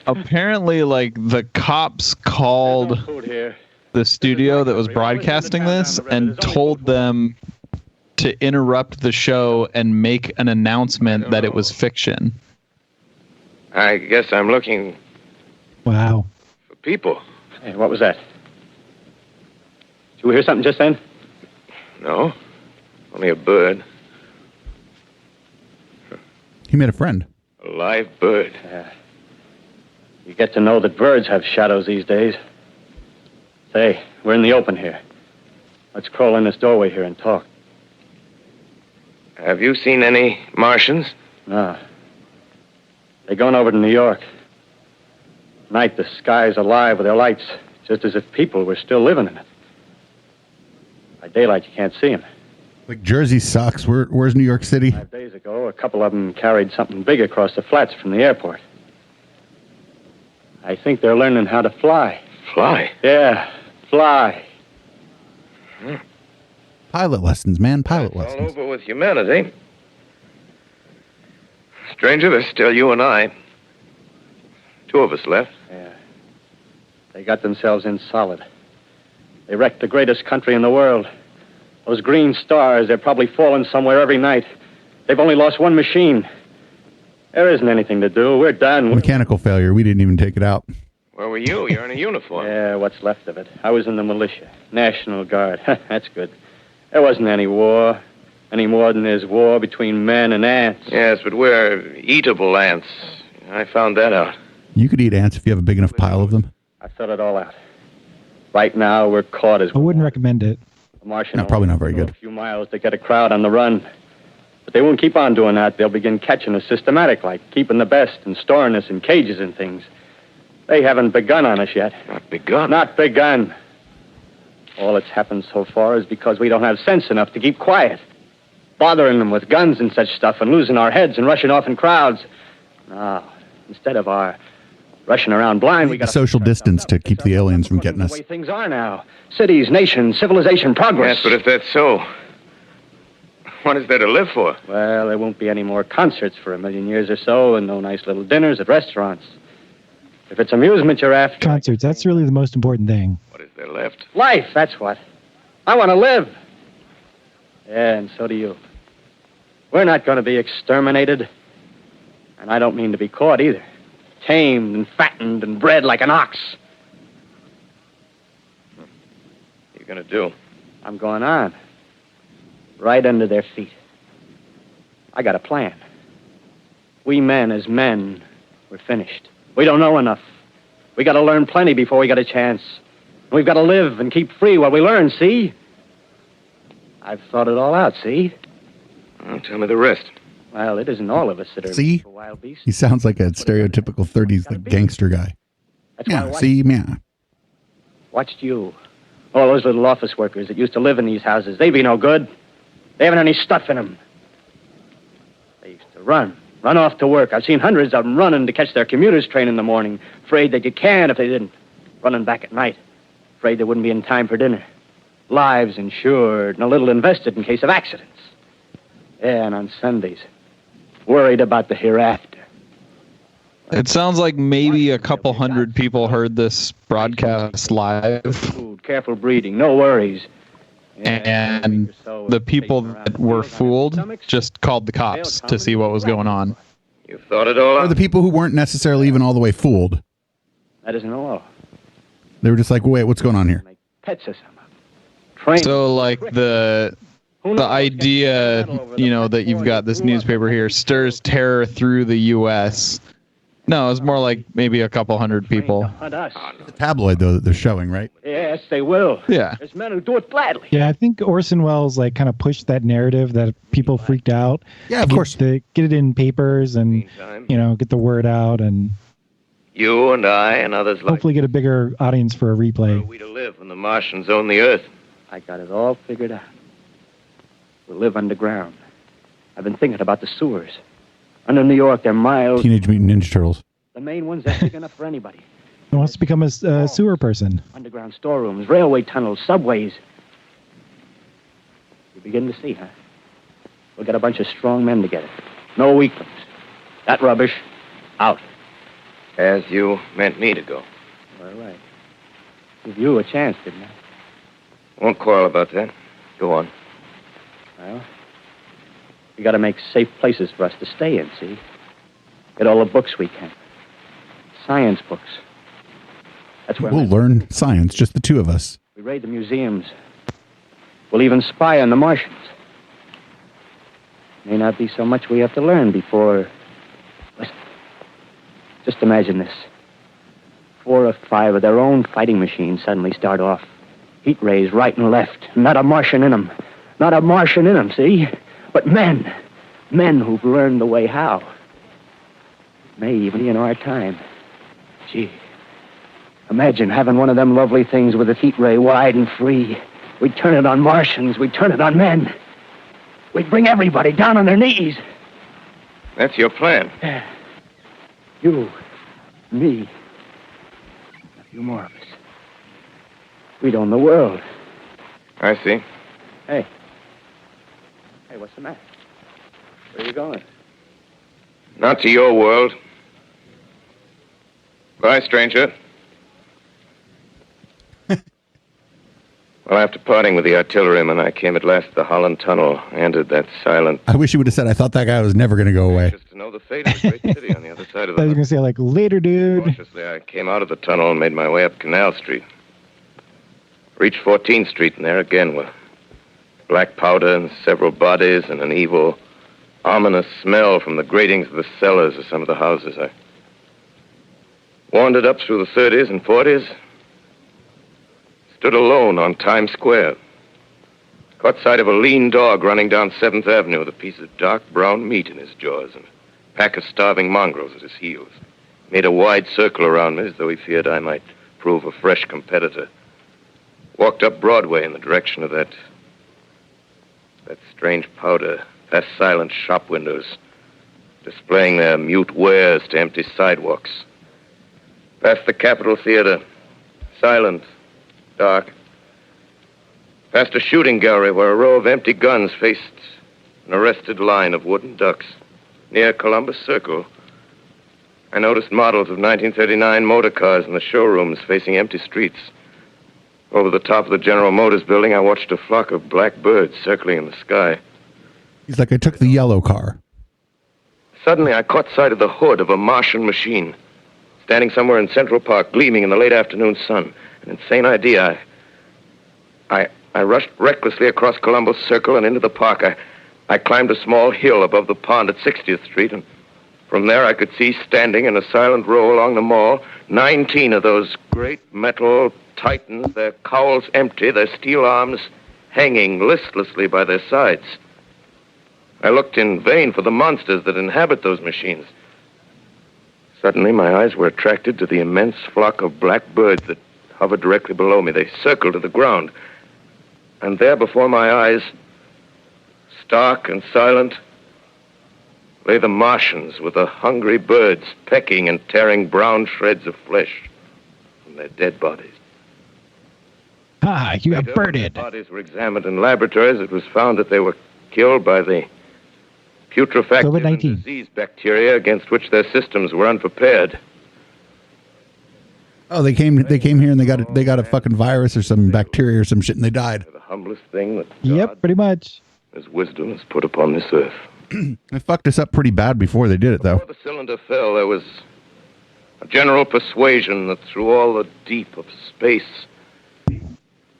Apparently, like, the cops called the studio that was broadcasting this and told them to interrupt the show and make an announcement that it was fiction. I guess I'm looking Wow. for people. Hey, what was that? Did you hear something just then? No, only a bird. He made a friend. A live bird. Yeah. You get to know that birds have shadows these days. Say, we're in the open here. Let's crawl in this doorway here and talk. Have you seen any Martians? No. They're going over to New York. Night, the sky's alive with their lights, just as if people were still living in it. By daylight, you can't see them. Like Jersey sucks. Where's New York City? 5 days ago, a couple of them carried something big across the flats from the airport. I think they're learning how to fly. Fly? Yeah, fly. Pilot lessons, man. Pilot lessons. All over with humanity. Stranger, there's still you and I. 2 of us left. Yeah. They got themselves in solid. They wrecked the greatest country in the world. Those green stars, they're probably falling somewhere every night. They've only lost one machine. There isn't anything to do. We're done. Mechanical failure. We didn't even take it out. Where were you? You're in a uniform. Yeah, what's left of it. I was in the militia. National Guard. That's good. There wasn't any war. Any more than there's war between men and ants. Yes, but we're eatable ants. I found that out. You could eat ants if you have a big enough pile of them. I thought it all out. Right now, we're caught as... I wouldn't recommend it. The Martian... No, probably not very good. A few miles to get a crowd on the run. But they won't keep on doing that. They'll begin catching us systematic, like keeping the best and storing us in cages and things. They haven't begun on us yet. Not begun? Not begun. All that's happened so far is because we don't have sense enough to keep quiet. Bothering them with guns and such stuff and losing our heads and rushing off in crowds. No, instead of our rushing around blind, we got social distance to keep the aliens from getting us. The way things are now. Cities, nations, civilization, progress. Yes, but if that's so, what is there to live for? Well, there won't be any more concerts for 1,000,000 years or so, and no nice little dinners at restaurants. If it's amusement you're after... Concerts, that's really the most important thing. What is there left? Life, that's what. I want to live. Yeah, and so do you. We're not going to be exterminated. And I don't mean to be caught either. Tamed and fattened and bred like an ox. What are you going to do? I'm going on. Right under their feet. I got a plan. We men, as men, we're finished. We don't know enough. We got to learn plenty before we got a chance. We've got to live and keep free while we learn, see? I've thought it all out, see? Well, tell me the rest. Well, it isn't all of us that are See? wild beasts. He sounds like a stereotypical 30s like gangster guy. That's why I Yeah, watched- see, man. Watched you. All those little office workers that used to live in these houses. They be no good. They haven't any stuff in them. They used to run off to work. I've seen hundreds of them running to catch their commuter's train in the morning, afraid they'd get canned if they didn't. Running back at night, afraid they wouldn't be in time for dinner. Lives insured and a little invested in case of accidents. Yeah, and on Sundays, worried about the hereafter. It sounds like maybe a couple hundred people heard this broadcast live. Food, careful breathing, no worries. And the people that were fooled just called the cops to see what was going on. You've thought it all Or out. the people who weren't necessarily even all the way fooled. That isn't all. They were just like, wait, what's going on here? Pets or something. Train. So like the idea, you know, that you've got this newspaper here stirs terror through the U.S. No, it's more like maybe a couple hundred people. Hunt us. The tabloid, though, that they're showing, right? Yes, they will. Yeah. There's men who do it gladly. Yeah, I think Orson Welles like kind of pushed that narrative that people freaked out. Yeah, of course. Get it in papers and get the word out and You and I and others like hopefully get a bigger audience for a replay. we to live when the Martians own the Earth. I got it all figured out. We'll live underground. I've been thinking about the sewers. Under New York, they're miles. Teenage Mutant Ninja Turtles. The main ones are big enough for anybody. Who wants to become a sewer person? Underground storerooms, railway tunnels, subways. You begin to see, huh? We'll get a bunch of strong men together. No weaklings. That rubbish, out. As you meant me to go. All right. Give you a chance, didn't I? Won't quarrel about that. Go on. Well, we got to make safe places for us to stay in, see? Get all the books we can. Science books. That's where We'll learn science, just the two of us. we raid the museums. We'll even spy on the Martians. May not be so much we have to learn before... Listen. Just imagine this. 4 or 5 of their own fighting machines suddenly start off. Heat rays right and left. Not a Martian in them. Not a Martian in them, see? But men. Men who've learned the way how. May even be in our time. Gee. Imagine having one of them lovely things with its heat ray wide and free. We'd turn it on Martians. We'd turn it on men. We'd bring everybody down on their knees. That's your plan. You, me, a few more of us. We'd own the world. I see. Hey. Hey, what's the matter? Where are you going? Not to your world. Bye, stranger. Well, after parting with the artilleryman, I came at last to the Holland Tunnel, entered that silent... I wish you would have said, I thought that guy was never going to go away. to know the fate of the great city on the other side of I was the... going to say, like, later, dude. Cautiously, I came out of the tunnel and made my way up Canal Street. Reached 14th Street, and there again were black powder and several bodies and an evil, ominous smell from the gratings of the cellars of some of the houses. I wandered up through the 30s and 40s, stood alone on Times Square, caught sight of a lean dog running down 7th Avenue with a piece of dark brown meat in his jaws and a pack of starving mongrels at his heels. Made a wide circle around me as though he feared I might prove a fresh competitor. Walked up Broadway in the direction of that strange powder, past silent shop windows, displaying their mute wares to empty sidewalks. Past the Capitol Theater, silent, dark. Past a shooting gallery where a row of empty guns faced an arrested line of wooden ducks. Near Columbus Circle, I noticed models of 1939 motor cars in the showrooms facing empty streets. Over the top of the General Motors building, I watched a flock of black birds circling in the sky. He's like, I took the yellow car. Suddenly, I caught sight of the hood of a Martian machine, standing somewhere in Central Park, gleaming in the late afternoon sun. An insane idea. I rushed recklessly across Columbus Circle and into the park. I climbed a small hill above the pond at 60th Street, and from there I could see, standing in a silent row along the mall, 19 of those great metal titans, their cowls empty, their steel arms hanging listlessly by their sides. I looked in vain for the monsters that inhabit those machines. Suddenly, my eyes were attracted to the immense flock of black birds that hovered directly below me. They circled to the ground. And there before my eyes, stark and silent, lay the Martians with the hungry birds pecking and tearing brown shreds of flesh from their dead bodies. Ah, you got birded. When the bodies were examined in laboratories, it was found that they were killed by the putrefactive and disease bacteria against which their systems were unprepared. Oh, they came here and they got a fucking virus or some bacteria or some shit and they died. The humblest thing that Yep, pretty much. His wisdom has put upon this earth. They fucked us up pretty bad before they did it, though. Before the cylinder fell, there was a general persuasion that through all the deep of space,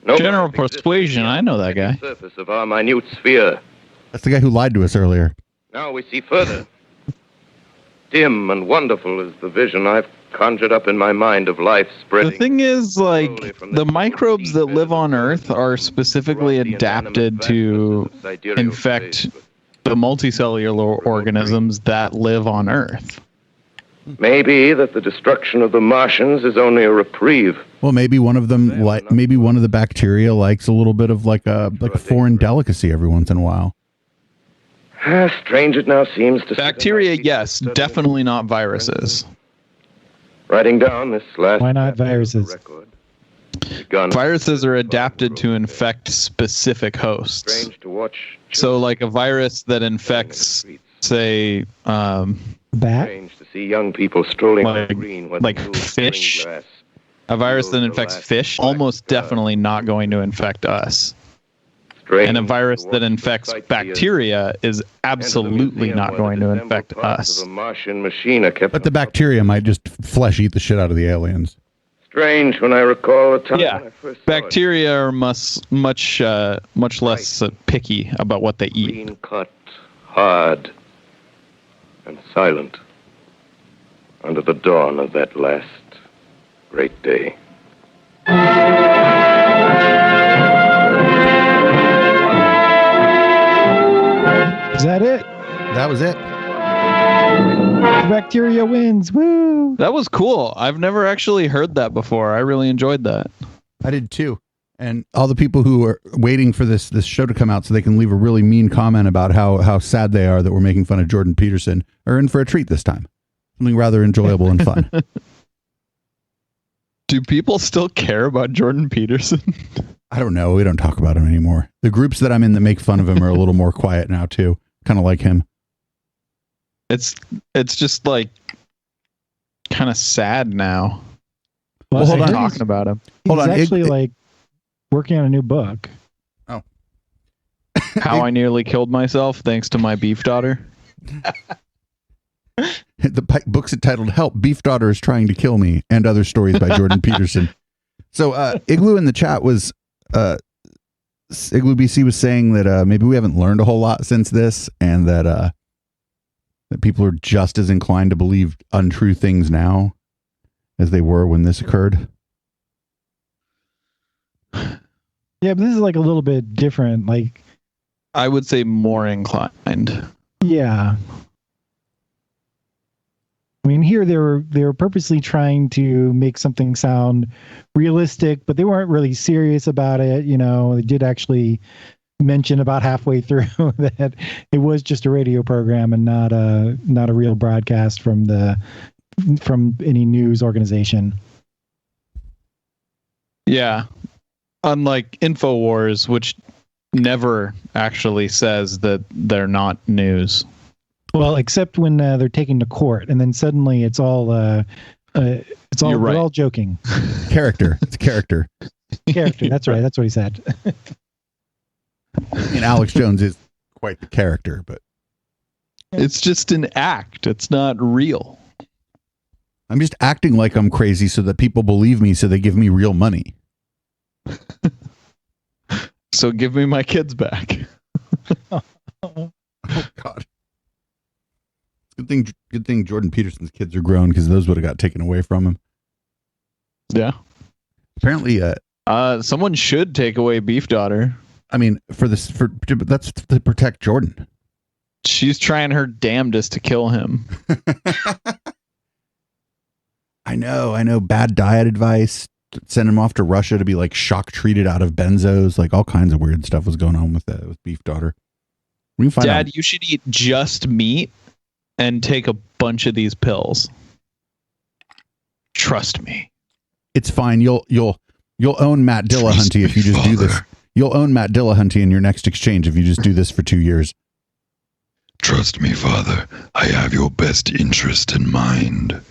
no General Persuasion, I know that guy. surface of our minute sphere. That's the guy who lied to us earlier. Now we see further. Dim and wonderful is the vision I've conjured up in my mind of life spreading. The thing is, like, the microbes that live on Earth are specifically adapted to infect the multicellular organisms that live on Earth. Maybe that the destruction of the Martians is only a reprieve. Well, maybe one of them, maybe one of the bacteria likes a little bit of like a foreign delicacy every once in a while. Strange it now seems to... Bacteria, yes, definitely not viruses. Writing down this last... Why not viruses? Viruses are adapted to infect specific hosts. Strange to watch. So, like a virus that infects, say, bat. Strange to see young people strolling on like, the green where like the blue fish. spring grass A virus that infects fish, almost definitely not going to infect us. And a virus that infects bacteria is absolutely not going to infect us. But the bacteria might just flesh eat the shit out of the aliens. Strange when I recall the time when I Yeah, first bacteria are much less picky about what they eat. clean cut, hard, and silent under the dawn of that last great day. Is that it? That was it. Bacteria wins. Woo! That was cool. I've never actually heard that before. I really enjoyed that. I did too. And all the people who are waiting for this show to come out so they can leave a really mean comment about how sad they are that we're making fun of Jordan Peterson are in for a treat this time. Something rather enjoyable and fun. Do people still care about Jordan Peterson? I don't know. We don't talk about him anymore. The groups that I'm in that make fun of him are a little more quiet now too. Kind of like him. It's just like kind of sad now. Well, hold on. Talking about him. He's actually like working on a new book. Oh. How I nearly killed myself thanks to my beef daughter. The book's entitled "Help! Beef Daughter is Trying to Kill Me" and Other Stories by Jordan Peterson. So Igloo in the chat was Igloo BC was saying that maybe we haven't learned a whole lot since this, and that people are just as inclined to believe untrue things now as they were when this occurred. Yeah, but this is like a little bit different. Like, I would say more inclined. Yeah. I mean, here they were purposely trying to make something sound realistic, but they weren't really serious about it. You know, they did actually mention about halfway through that it was just a radio program and not a real broadcast from any news organization. Yeah. Unlike InfoWars, which never actually says that they're not news. Well, except when they're taken to court, and then suddenly it's all You're right. we're all joking. Character. It's character. Character. That's right. That's what he said. I mean, Alex Jones is quite the character, but it's just an act. It's not real. I'm just acting like I'm crazy so that people believe me, so they give me real money. So give me my kids back. Oh God. Good thing Jordan Peterson's kids are grown, because those would have got taken away from him. Yeah. Apparently, someone should take away Beef Daughter. I mean, that's to protect Jordan. She's trying her damnedest to kill him. I know. Bad diet advice. Send him off to Russia to be like shock treated out of benzos. Like all kinds of weird stuff was going on with Beef Daughter. Dad, you should eat just meat and take a bunch of these pills. Trust me. It's fine. You'll own Matt Dillahunty if you just do this. You'll own Matt Dillahunty in your next exchange if you just do this for 2 years. Trust me, Father. I have your best interest in mind.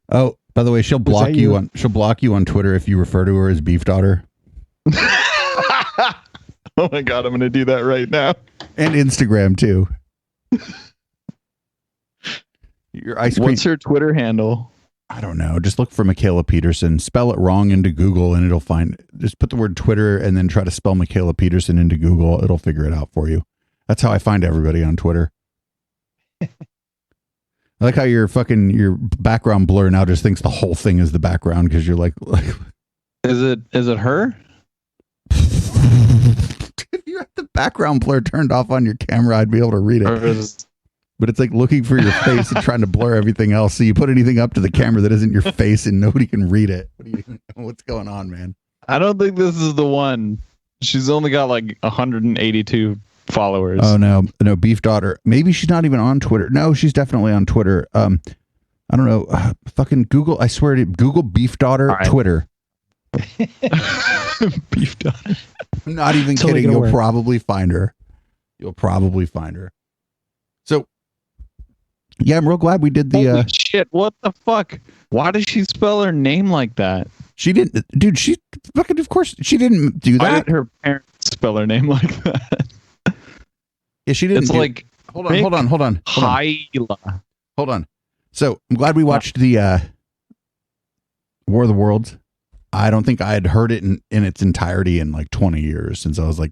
Oh, by the way, she'll block you on Twitter if you refer to her as Beef Daughter. Oh my God, I'm going to do that right now. And Instagram too. Your ice cream. What's her Twitter handle? I don't know. Just look for Michaela Peterson. Spell it wrong into Google and it'll find. Just put the word Twitter and then try to spell Michaela Peterson into Google. It'll figure it out for you. That's how I find everybody on Twitter. I like how your background blur now just thinks the whole thing is the background because you're like Is it her? If you had the background blur turned off on your camera, I'd be able to read it. But it's like looking for your face and trying to blur everything else. So you put anything up to the camera that isn't your face and nobody can read it. What's going on, man? I don't think this is the one. She's only got like 182 followers. Oh no, Beef Daughter. Maybe she's not even on Twitter. No, she's definitely on Twitter. I don't know. Fucking Google. I swear to Google Beef Daughter right. Twitter. Beef Daughter. I'm not even kidding. You'll probably find her. So, yeah, I'm real glad we did the. Holy shit! What the fuck? Why did she spell her name like that? She didn't, dude. She fucking, of course, she didn't do that. Why did her parents spell her name like that? Yeah, she didn't. It's like hold on. Hold on. So I'm glad we watched the War of the Worlds. I don't think I had heard it in its entirety in like 20 years since I was like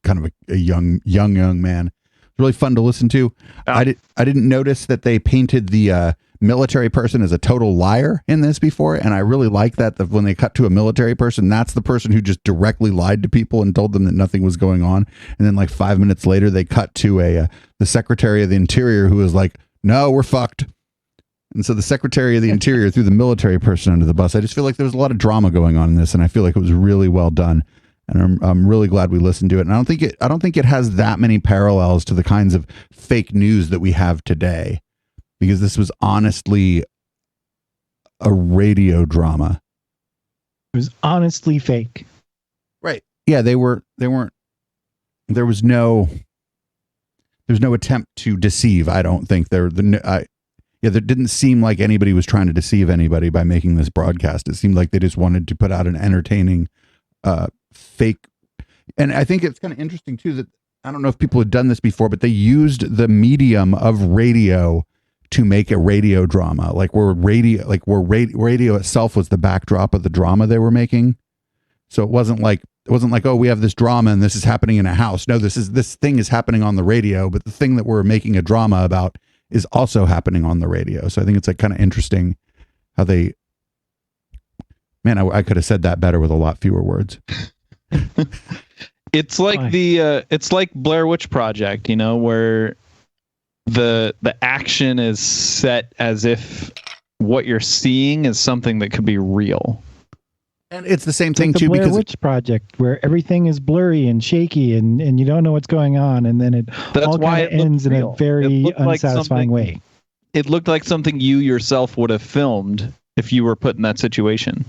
kind of a young man. It's really fun to listen to. I didn't notice that they painted the military person as a total liar in this before, and I really like that when they cut to a military person, that's the person who just directly lied to people and told them that nothing was going on, and then like 5 minutes later they cut to the Secretary of the Interior who was like, "No, we're fucked." And so the Secretary of the Interior threw the military person under the bus. I just feel like there was a lot of drama going on in this, and I feel like it was really well done. And I'm really glad we listened to it. And I don't think it has that many parallels to the kinds of fake news that we have today, because this was honestly a radio drama. It was honestly fake. Right. Yeah, they weren't. There was no attempt to deceive. I don't think there didn't seem like anybody was trying to deceive anybody by making this broadcast. It seemed like they just wanted to put out an entertaining fake. And I think it's kind of interesting too that I don't know if people had done this before, but they used the medium of radio to make a radio drama, where radio itself was the backdrop of the drama they were making. So it wasn't like, oh, we have this drama and this is happening in a house. No, this thing is happening on the radio, but the thing that we're making a drama about is also happening on the radio. So I think it's like kind of interesting how they, man, I could have said that better with a lot fewer words. It's like it's like Blair Witch Project, where the action is set as if what you're seeing is something that could be real. And it's the same thing like too, Blair because Witch Project, where everything is blurry and shaky, and you don't know what's going on, and then that's all why kind of ends in a very unsatisfying way. It looked like something you yourself would have filmed if you were put in that situation.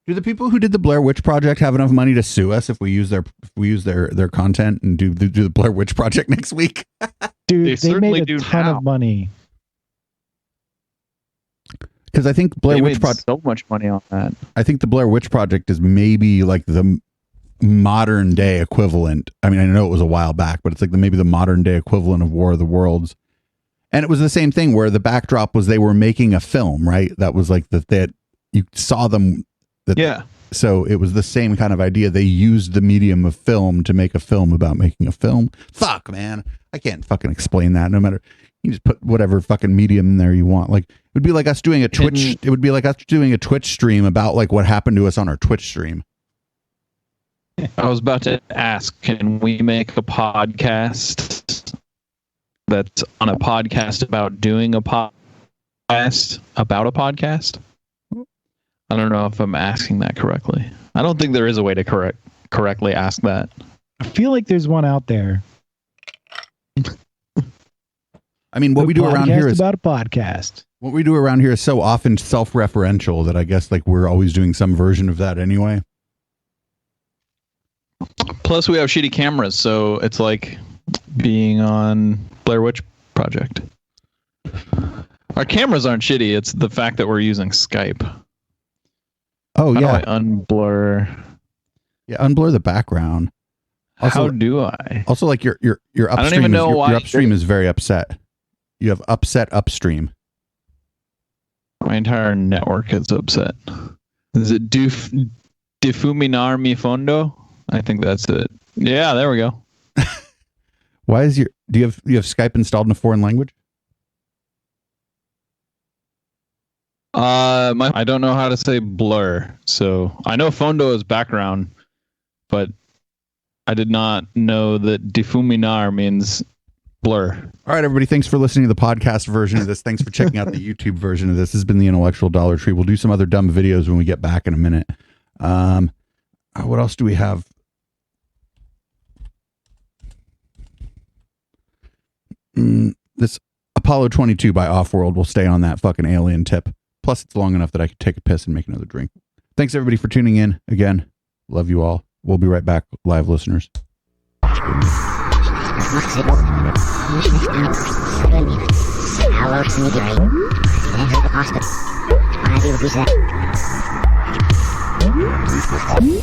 Do the people who did the Blair Witch Project have enough money to sue us if we use their content and do the Blair Witch Project next week? Dude, they made a ton of money. Because I think Blair Witch Project so much money on that. I think the Blair Witch Project is maybe like the modern day equivalent. I mean, I know it was a while back, but it's like maybe the modern day equivalent of War of the Worlds. And it was the same thing where the backdrop was they were making a film, right? That was like that you saw them. Yeah. So it was the same kind of idea. They used the medium of film to make a film about making a film. Fuck, man. I can't fucking explain that. No matter, you just put whatever fucking medium in there you want. Like, it would be like us doing a Twitch. It would be like us doing a Twitch stream about like what happened to us on our Twitch stream. I was about to ask, can we make a podcast that's on a podcast about doing a podcast about a podcast? I don't know if I'm asking that correctly. I don't think there is a way to correctly ask that. I feel like there's one out there. I mean, what we do around here is about a podcast. What we do around here is so often self-referential that I guess like we're always doing some version of that anyway. Plus, we have shitty cameras, so it's like being on Blair Witch Project. Our cameras aren't shitty. It's the fact that we're using Skype. Oh, yeah. How do I unblur? Yeah, unblur the background. Also, how do I? Also, like your upstream, I don't even know why your upstream is very upset. You have upset upstream. My entire network is upset. Is it difuminar mi fondo? I think that's it. Yeah, there we go. Why is do you have Skype installed in a foreign language? I don't know how to say blur, so I know fondo is background, but I did not know that difuminar means blur. All right, everybody, thanks for listening to the podcast version of this. Thanks for checking out the YouTube version of this. This has been the Intellectual Dollar Tree. We'll do some other dumb videos when we get back in a minute. What else do we have? This Apollo 22 by Offworld will stay on that fucking alien tip. Plus, it's long enough that I could take a piss and make another drink. Thanks, everybody, for tuning in. Again, love you all. We'll be right back, live listeners. Hello,